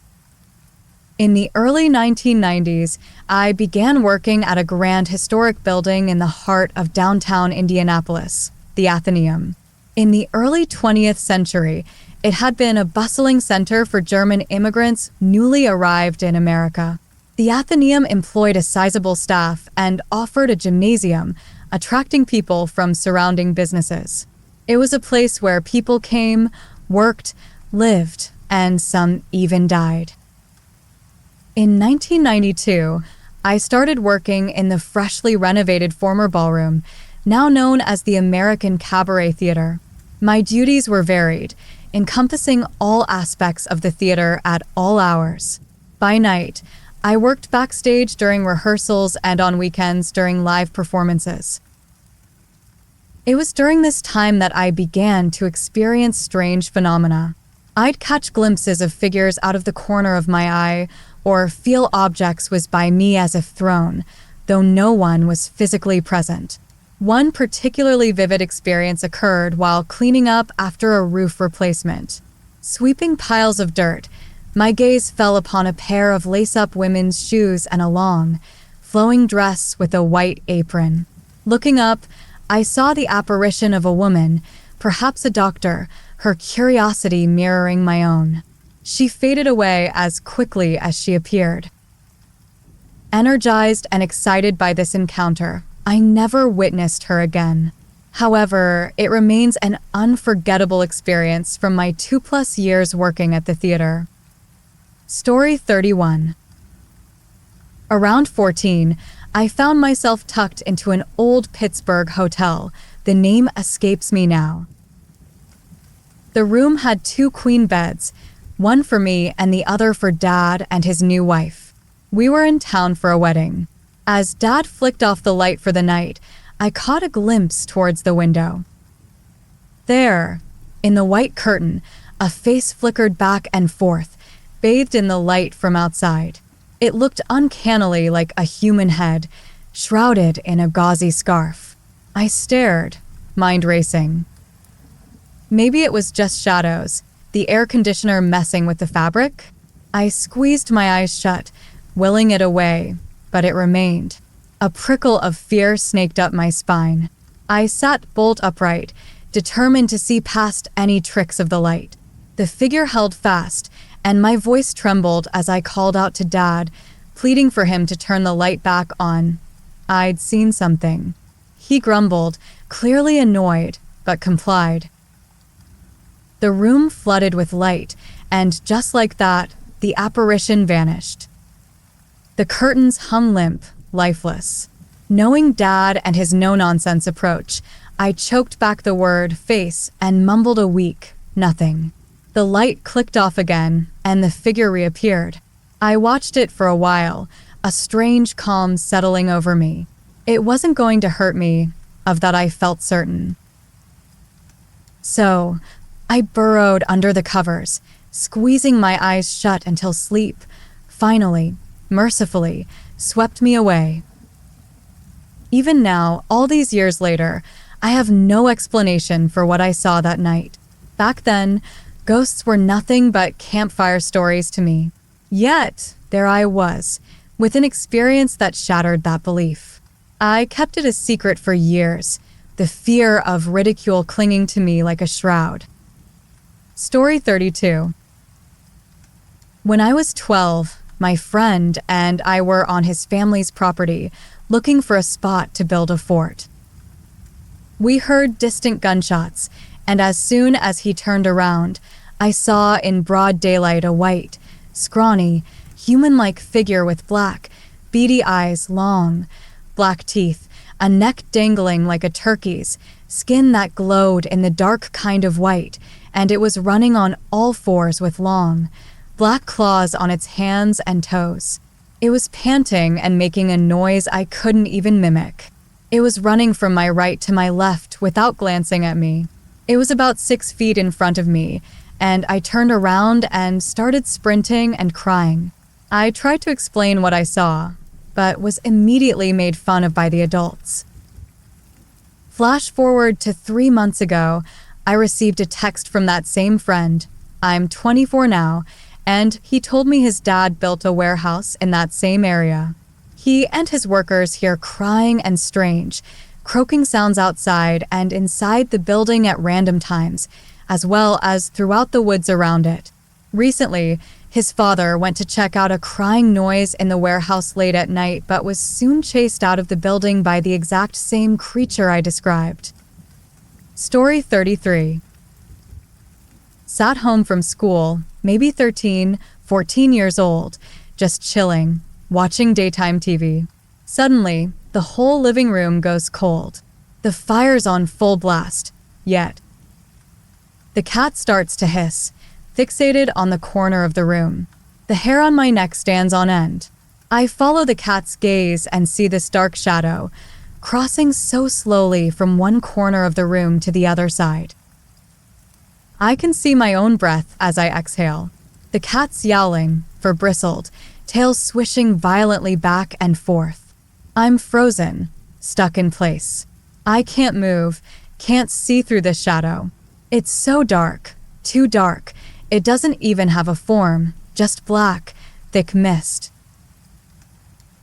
In the early 1990s, I began working at a grand historic building in the heart of downtown Indianapolis, the Athenaeum. In the early 20th century, it had been a bustling center for German immigrants newly arrived in America. The Athenaeum employed a sizable staff and offered a gymnasium, attracting people from surrounding businesses. It was a place where people came, worked, lived, and some even died. In 1992, I started working in the freshly renovated former ballroom, now known as the American Cabaret Theater. My duties were varied, encompassing all aspects of the theater at all hours. By night, I worked backstage during rehearsals and on weekends during live performances. It was during this time that I began to experience strange phenomena. I'd catch glimpses of figures out of the corner of my eye or feel objects was by me as if thrown, though no one was physically present. One particularly vivid experience occurred while cleaning up after a roof replacement. Sweeping piles of dirt, my gaze fell upon a pair of lace-up women's shoes and a long, flowing dress with a white apron. Looking up, I saw the apparition of a woman, perhaps a doctor, her curiosity mirroring my own. She faded away as quickly as she appeared. Energized and excited by this encounter, I never witnessed her again. However, it remains an unforgettable experience from my 2+ years working at the theater. Story 31. Around 14, I found myself tucked into an old Pittsburgh hotel. The name escapes me now. The room had 2 queen beds, one for me and the other for Dad and his new wife. We were in town for a wedding. As Dad flicked off the light for the night, I caught a glimpse towards the window. There, in the white curtain, a face flickered back and forth, bathed in the light from outside. It looked uncannily like a human head, shrouded in a gauzy scarf. I stared, mind racing. Maybe it was just shadows, the air conditioner messing with the fabric? I squeezed my eyes shut, willing it away, but it remained. A prickle of fear snaked up my spine. I sat bolt upright, determined to see past any tricks of the light. The figure held fast, and my voice trembled as I called out to Dad, pleading for him to turn the light back on. I'd seen something. He grumbled, clearly annoyed, but complied. The room flooded with light, and just like that, the apparition vanished. The curtains hung limp, lifeless. Knowing Dad and his no-nonsense approach, I choked back the word face and mumbled a weak nothing. The light clicked off again, and the figure reappeared. I watched it for a while, a strange calm settling over me. It wasn't going to hurt me, of that I felt certain. So, I burrowed under the covers, squeezing my eyes shut until sleep, finally, mercifully, swept me away. Even now, all these years later, I have no explanation for what I saw that night. Back then, Ghosts were nothing but campfire stories to me. Yet, there I was, with an experience that shattered that belief. I kept it a secret for years, the fear of ridicule clinging to me like a shroud. Story 32. When I was 12, my friend and I were on his family's property, looking for a spot to build a fort. We heard distant gunshots, and as soon as he turned around, I saw in broad daylight a white, scrawny, human-like figure with black, beady eyes, long, black teeth, a neck dangling like a turkey's, skin that glowed in the dark kind of white, and it was running on all fours with long, black claws on its hands and toes. It was panting and making a noise I couldn't even mimic. It was running from my right to my left without glancing at me. It was about 6 feet in front of me, and I turned around and started sprinting and crying. I tried to explain what I saw, but was immediately made fun of by the adults. Flash forward to 3 months ago, I received a text from that same friend. I'm 24 now, and he told me his dad built a warehouse in that same area. He and his workers hear crying and strange, croaking sounds outside and inside the building at random times, as well as throughout the woods around it. Recently, his father went to check out a crying noise in the warehouse late at night, but was soon chased out of the building by the exact same creature I described. Story 33. Sat home from school, maybe 13, 14 years old, just chilling, watching daytime TV. Suddenly, the whole living room goes cold. The fire's on full blast, yet. The cat starts to hiss, fixated on the corner of the room. The hair on my neck stands on end. I follow the cat's gaze and see this dark shadow, crossing so slowly from one corner of the room to the other side. I can see my own breath as I exhale. The cat's yowling, for bristled, tail swishing violently back and forth. I'm frozen, stuck in place. I can't move, can't see through this shadow. It's so dark, too dark. It doesn't even have a form, just black, thick mist.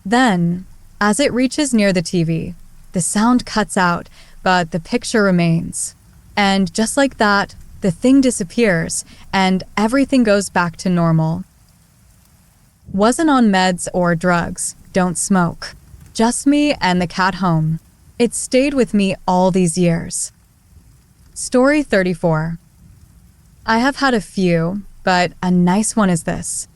Then, as it reaches near the TV, the sound cuts out, but the picture remains. And just like that, the thing disappears, and everything goes back to normal. Wasn't on meds or drugs, don't smoke. Just me and the cat home. It stayed with me all these years. Story 34. I have had a few, but a nice one is this.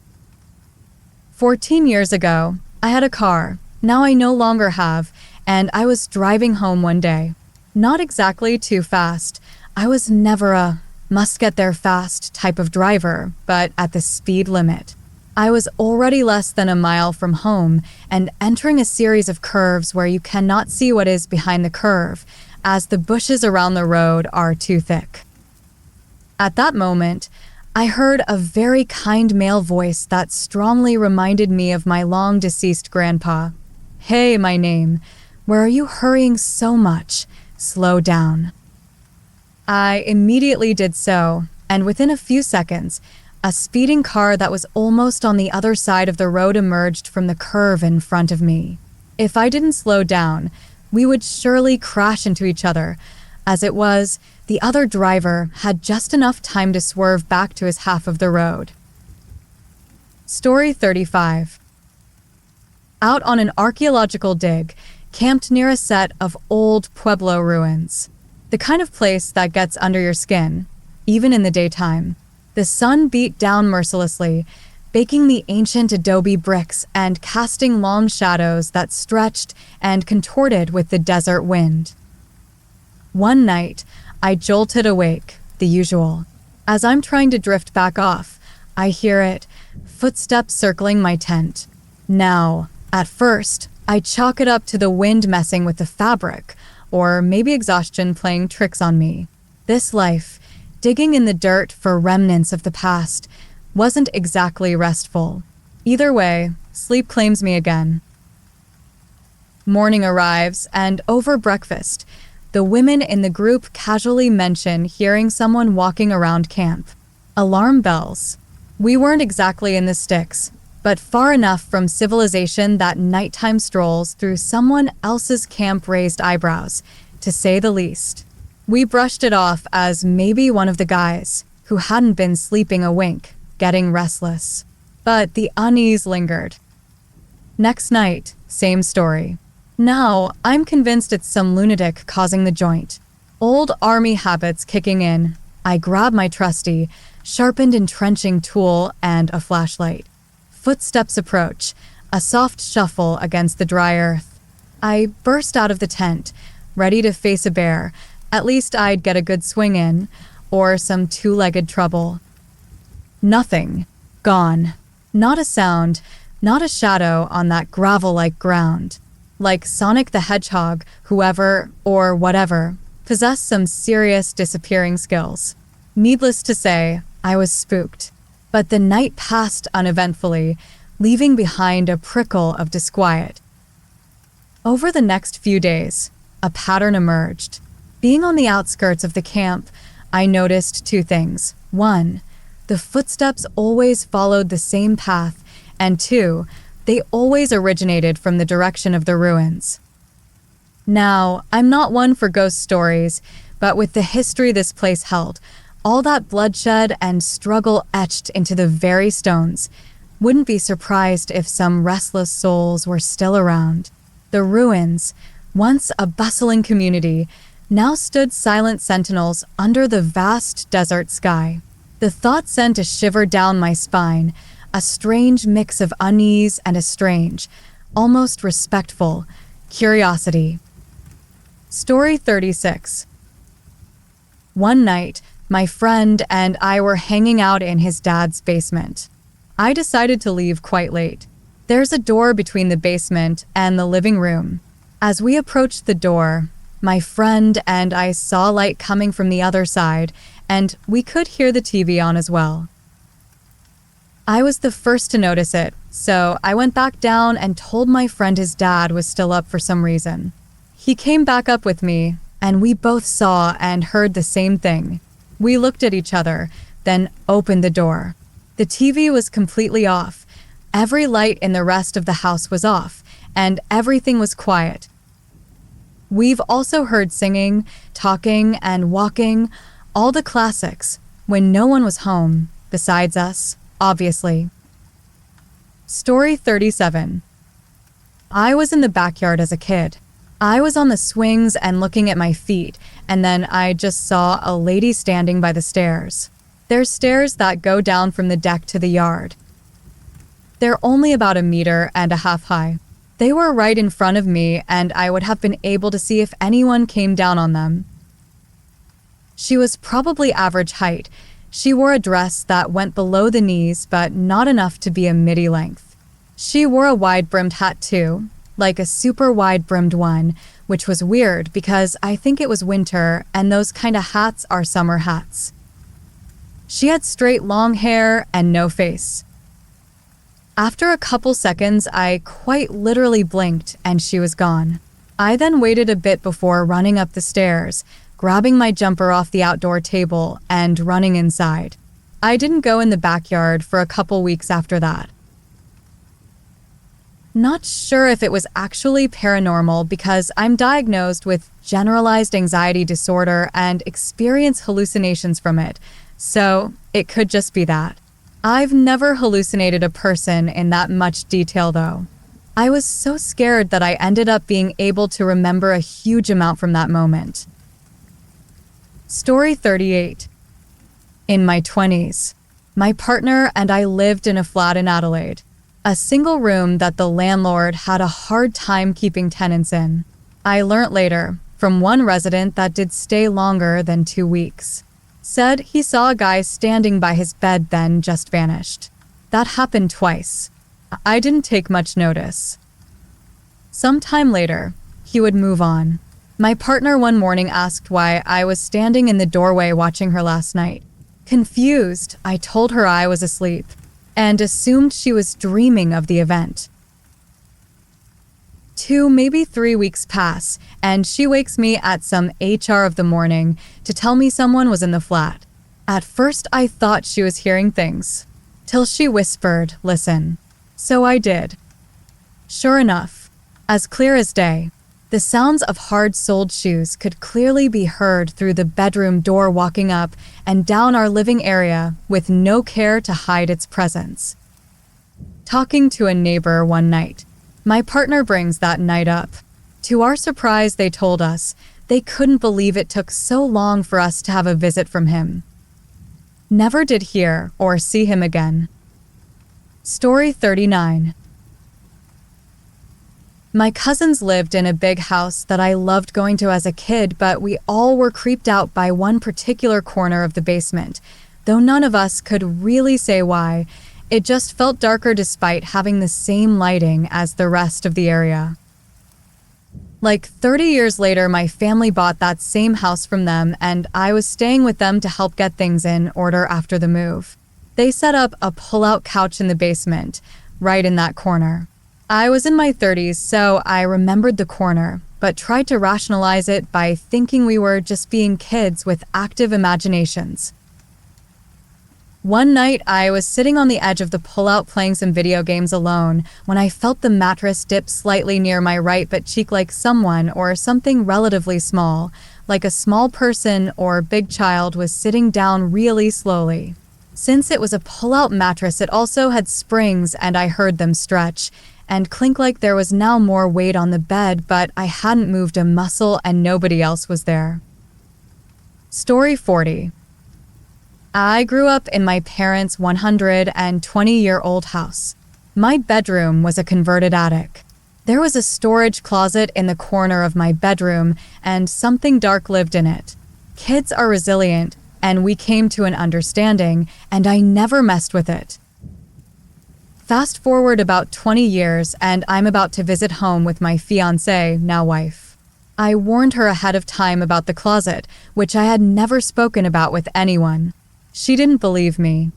14 years ago, I had a car. Now I no longer have, and I was driving home one day. Not exactly too fast. I was never a must-get-there-fast type of driver, but at the speed limit. I was already less than a mile from home and entering a series of curves where you cannot see what is behind the curve, as the bushes around the road are too thick. At that moment, I heard a very kind male voice that strongly reminded me of my long-deceased grandpa. "Hey, my name. Where are you hurrying so much? Slow down." I immediately did so, and within a few seconds, a speeding car that was almost on the other side of the road emerged from the curve in front of me. If I didn't slow down, we would surely crash into each other. As it was, the other driver had just enough time to swerve back to his half of the road. Story 35. Out on an archaeological dig, camped near a set of old Pueblo ruins. The kind of place that gets under your skin, even in the daytime. The sun beat down mercilessly, baking the ancient adobe bricks and casting long shadows that stretched and contorted with the desert wind. One night, I jolted awake, the usual. As I'm trying to drift back off, I hear it, footsteps circling my tent. Now, at first, I chalk it up to the wind messing with the fabric, or maybe exhaustion playing tricks on me. This life, digging in the dirt for remnants of the past, wasn't exactly restful. Either way, sleep claims me again. Morning arrives, and over breakfast, the women in the group casually mention hearing someone walking around camp. Alarm bells. We weren't exactly in the sticks, but far enough from civilization that nighttime strolls through someone else's camp raised eyebrows, to say the least. We brushed it off as maybe one of the guys who hadn't been sleeping a wink, getting restless. But the unease lingered. Next night, same story. Now, I'm convinced it's some lunatic causing the joint. Old army habits kicking in. I grab my trusty, sharpened entrenching tool and a flashlight. Footsteps approach, a soft shuffle against the dry earth. I burst out of the tent, ready to face a bear. At least I'd get a good swing in, or some two-legged trouble. Nothing. Gone. Not a sound, not a shadow on that gravel-like ground. Like Sonic the Hedgehog, whoever, or whatever, possessed some serious disappearing skills. Needless to say, I was spooked. But the night passed uneventfully, leaving behind a prickle of disquiet. Over the next few days, a pattern emerged. Being on the outskirts of the camp, I noticed two things. One, the footsteps always followed the same path, and two, they always originated from the direction of the ruins. Now, I'm not one for ghost stories, but with the history this place held, all that bloodshed and struggle etched into the very stones, wouldn't be surprised if some restless souls were still around. The ruins, once a bustling community, now stood silent sentinels under the vast desert sky. The thought sent a shiver down my spine, a strange mix of unease and a strange, almost respectful, curiosity. Story 36. One night, my friend and I were hanging out in his dad's basement. I decided to leave quite late. There's a door between the basement and the living room. As we approached the door, my friend and I saw light coming from the other side, and we could hear the TV on as well. I was the first to notice it, so I went back down and told my friend his dad was still up for some reason. He came back up with me, and we both saw and heard the same thing. We looked at each other, then opened the door. The TV was completely off. Every light in the rest of the house was off, and everything was quiet. We've also heard singing, talking, and walking, all the classics, when no one was home, besides us, obviously. Story 37. I was in the backyard as a kid. I was on the swings and looking at my feet, and then I just saw a lady standing by the stairs. There's stairs that go down from the deck to the yard. They're only about 1.5 meters high. They were right in front of me, and I would have been able to see if anyone came down on them. She was probably average height. She wore a dress that went below the knees, but not enough to be a midi length. She wore a wide-brimmed hat too, like a super wide-brimmed one, which was weird because I think it was winter, and those kind of hats are summer hats. She had straight long hair and no face. After a couple seconds, I quite literally blinked and she was gone. I then waited a bit before running up the stairs, grabbing my jumper off the outdoor table and running inside. I didn't go in the backyard for a couple weeks after that. Not sure if it was actually paranormal because I'm diagnosed with generalized anxiety disorder and experience hallucinations from it, so it could just be that. I've never hallucinated a person in that much detail though. I was so scared that I ended up being able to remember a huge amount from that moment. Story 38. In my 20s, my partner and I lived in a flat in Adelaide, a single room that the landlord had a hard time keeping tenants in. I learnt later from one resident that did stay longer than 2 weeks. Said he saw a guy standing by his bed then just vanished. That happened twice. I didn't take much notice. Sometime later, he would move on. My partner one morning asked why I was standing in the doorway watching her last night. Confused, I told her I was asleep and assumed she was dreaming of the event. 2, maybe 3 weeks pass, and she wakes me at some HR of the morning to tell me someone was in the flat. At first, I thought she was hearing things, till she whispered, "Listen." So I did. Sure enough, as clear as day, the sounds of hard-soled shoes could clearly be heard through the bedroom door, walking up and down our living area with no care to hide its presence. Talking to a neighbor one night, my partner brings that night up. To our surprise, they told us they couldn't believe it took so long for us to have a visit from him. Never did hear or see him again. Story 39. My cousins lived in a big house that I loved going to as a kid, but we all were creeped out by one particular corner of the basement. Though none of us could really say why, it just felt darker despite having the same lighting as the rest of the area. Like 30 years later, my family bought that same house from them, and I was staying with them to help get things in order after the move. They set up a pull-out couch in the basement, right in that corner. I was in my 30s, so I remembered the corner, but tried to rationalize it by thinking we were just being kids with active imaginations. One night, I was sitting on the edge of the pull-out playing some video games alone when I felt the mattress dip slightly near my right butt cheek, like someone or something relatively small, like a small person or big child, was sitting down really slowly. Since it was a pull-out mattress, it also had springs, and I heard them stretch and clink like there was now more weight on the bed, but I hadn't moved a muscle and nobody else was there. Story 40. I grew up in my parents' 120-year-old house. My bedroom was a converted attic. There was a storage closet in the corner of my bedroom, and something dark lived in it. Kids are resilient, and we came to an understanding, and I never messed with it. Fast forward about 20 years, and I'm about to visit home with my fiancé, now wife. I warned her ahead of time about the closet, which I had never spoken about with anyone. She didn't believe me.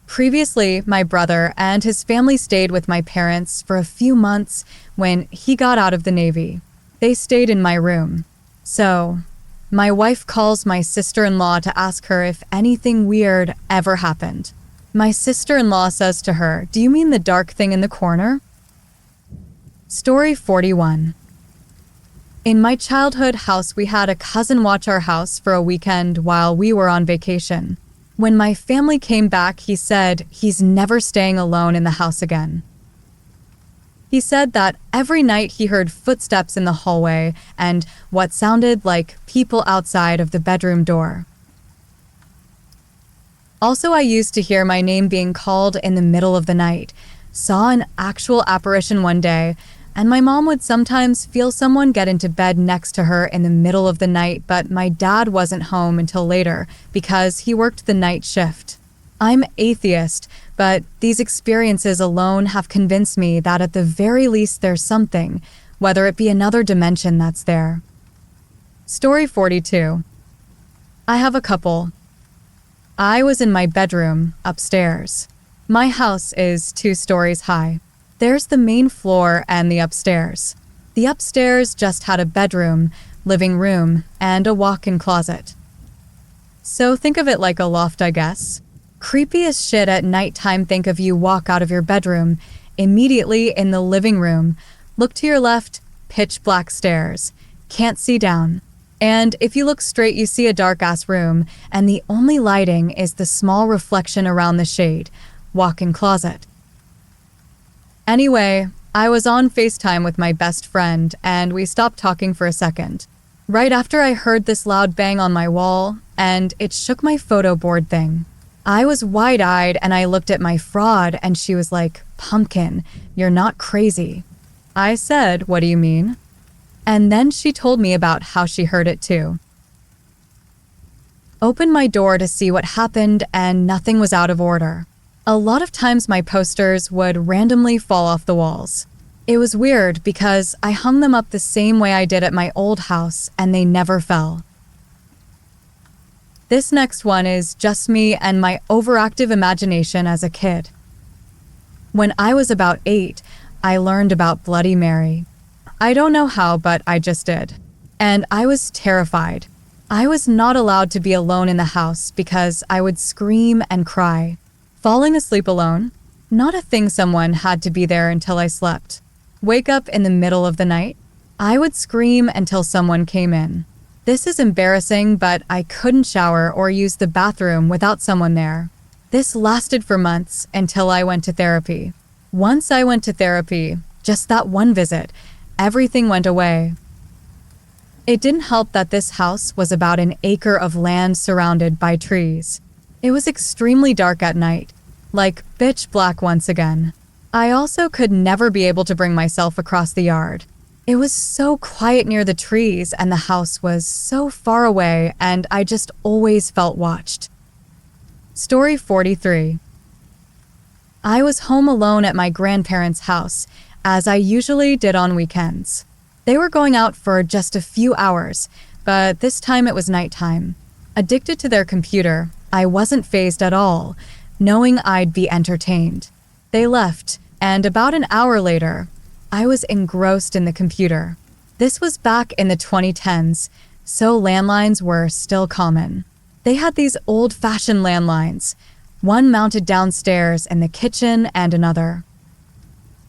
Previously, my brother and his family stayed with my parents for a few months when he got out of the Navy. They stayed in my room. So, my wife calls my sister-in-law to ask her if anything weird ever happened. My sister-in-law says to her, "Do you mean the dark thing in the corner?" Story 41. In my childhood house, we had a cousin watch our house for a weekend while we were on vacation. When my family came back, he said he's never staying alone in the house again. He said that every night he heard footsteps in the hallway and what sounded like people outside of the bedroom door. Also, I used to hear my name being called in the middle of the night, saw an actual apparition one day, and my mom would sometimes feel someone get into bed next to her in the middle of the night, but my dad wasn't home until later because he worked the night shift. I'm atheist, but these experiences alone have convinced me that at the very least there's something, whether it be another dimension, that's there. Story 42. I have a couple. I was in my bedroom upstairs. My house is 2 stories high. There's the main floor and the upstairs. The upstairs just had a bedroom, living room, and a walk-in closet. So think of it like a loft, I guess. Creepy as shit at nighttime. Think of you walk out of your bedroom, immediately in the living room, look to your left, pitch black stairs, can't see down. And if you look straight, you see a dark-ass room, and the only lighting is the small reflection around the shade, walk-in closet. Anyway, I was on FaceTime with my best friend, and we stopped talking for a second. Right after, I heard this loud bang on my wall, and it shook my photo board thing. I was wide-eyed, and I looked at my fraud, and she was like, "Pumpkin, you're not crazy." I said, "What do you mean?" And then she told me about how she heard it too. Opened my door to see what happened, and nothing was out of order. A lot of times my posters would randomly fall off the walls. It was weird because I hung them up the same way I did at my old house, and they never fell. This next one is just me and my overactive imagination as a kid. When I was about 8, I learned about Bloody Mary. I don't know how, but I just did. And I was terrified. I was not allowed to be alone in the house because I would scream and cry. Falling asleep alone? Not a thing. Someone had to be there until I slept. Wake up in the middle of the night? I would scream until someone came in. This is embarrassing, but I couldn't shower or use the bathroom without someone there. This lasted for months until I went to therapy. Once I went to therapy, just that one visit, everything went away. It didn't help that this house was about an acre of land surrounded by trees. It was extremely dark at night, like pitch black once again. I also could never be able to bring myself across the yard. It was so quiet near the trees and the house was so far away, and I just always felt watched. Story 43. I was home alone at my grandparents' house, as I usually did on weekends. They were going out for just a few hours, but this time it was nighttime. Addicted to their computer, I wasn't fazed at all, knowing I'd be entertained. They left, and about an hour later, I was engrossed in the computer. This was back in the 2010s, so landlines were still common. They had these old-fashioned landlines, one mounted downstairs in the kitchen and another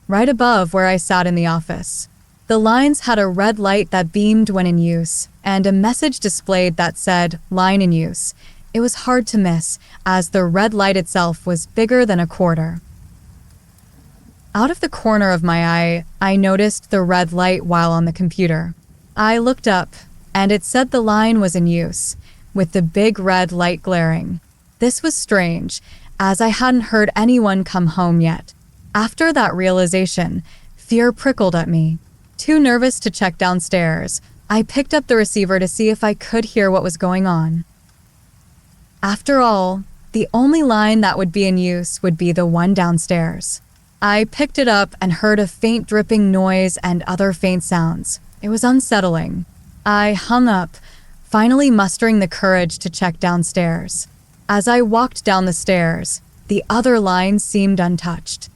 right above where I sat in the office. The lines had a red light that beamed when in use, and a message displayed that said, "Line in use." It was hard to miss, as the red light itself was bigger than a quarter. Out of the corner of my eye, I noticed the red light while on the computer. I looked up, and it said the line was in use, with the big red light glaring. This was strange, as I hadn't heard anyone come home yet. After that realization, fear prickled at me. Too nervous to check downstairs, I picked up the receiver to see if I could hear what was going on. After all, the only line that would be in use would be the one downstairs. I picked it up and heard a faint dripping noise and other faint sounds. It was unsettling. I hung up, finally mustering the courage to check downstairs. As I walked down the stairs, the other line seemed untouched.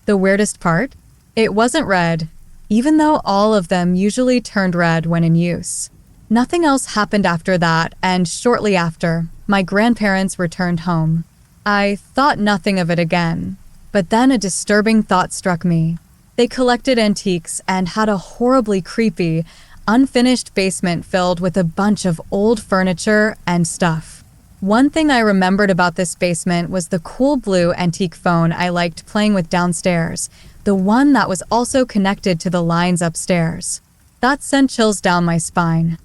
The weirdest part? It wasn't red, even though all of them usually turned red when in use. Nothing else happened after that, and shortly after, my grandparents returned home. I thought nothing of it again, but then a disturbing thought struck me. They collected antiques and had a horribly creepy, unfinished basement filled with a bunch of old furniture and stuff. One thing I remembered about this basement was the cool blue antique phone I liked playing with downstairs, the one that was also connected to the lines upstairs. That sent chills down my spine.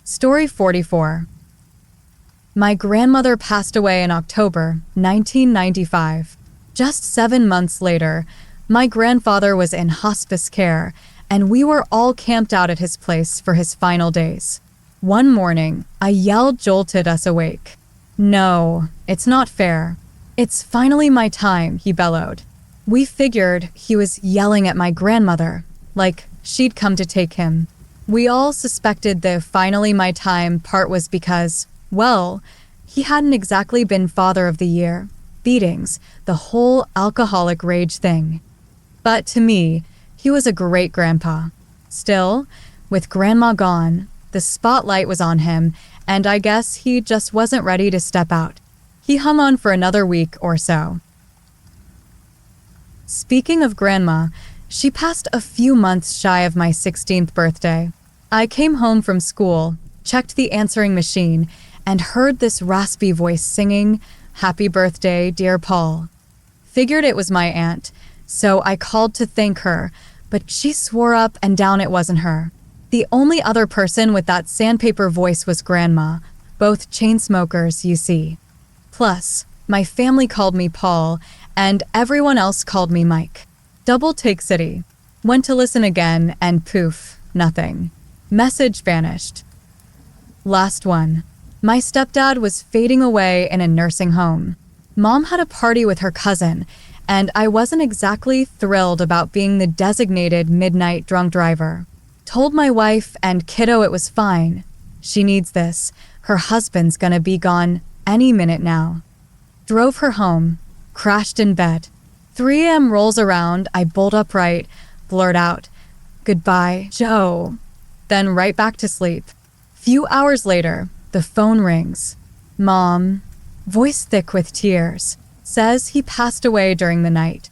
Story 44. My grandmother passed away in October 1995. Just 7 months later, my grandfather was in hospice care, and we were all camped out at his place for his final days. One morning, a yell jolted us awake. "No, it's not fair. It's finally my time," he bellowed. We figured he was yelling at my grandmother, like she'd come to take him. We all suspected the "finally my time" part was because, well, he hadn't exactly been Father of the Year, beatings, the whole alcoholic rage thing. But to me, he was a great grandpa. Still, with Grandma gone, the spotlight was on him, and I guess he just wasn't ready to step out. He hung on for another week or so. Speaking of Grandma, she passed a few months shy of my 16th birthday. I came home from school, checked the answering machine, and heard this raspy voice singing, "Happy birthday, dear Paul." Figured it was my aunt, so I called to thank her, but she swore up and down it wasn't her. The only other person with that sandpaper voice was Grandma, both chain smokers, you see. Plus, my family called me Paul, and everyone else called me Mike. Double take city. Went to listen again, and poof, nothing. Message vanished. Last one. My stepdad was fading away in a nursing home. Mom had a party with her cousin, and I wasn't exactly thrilled about being the designated midnight drunk driver. Told my wife and kiddo it was fine. She needs this. Her husband's gonna be gone any minute now. Drove her home. Crashed in bed. 3 a.m. rolls around, I bolt upright, blurt out, "Goodbye, Joe." Then right back to sleep. few hours later, the phone rings. Mom, voice thick with tears, says he passed away during the night.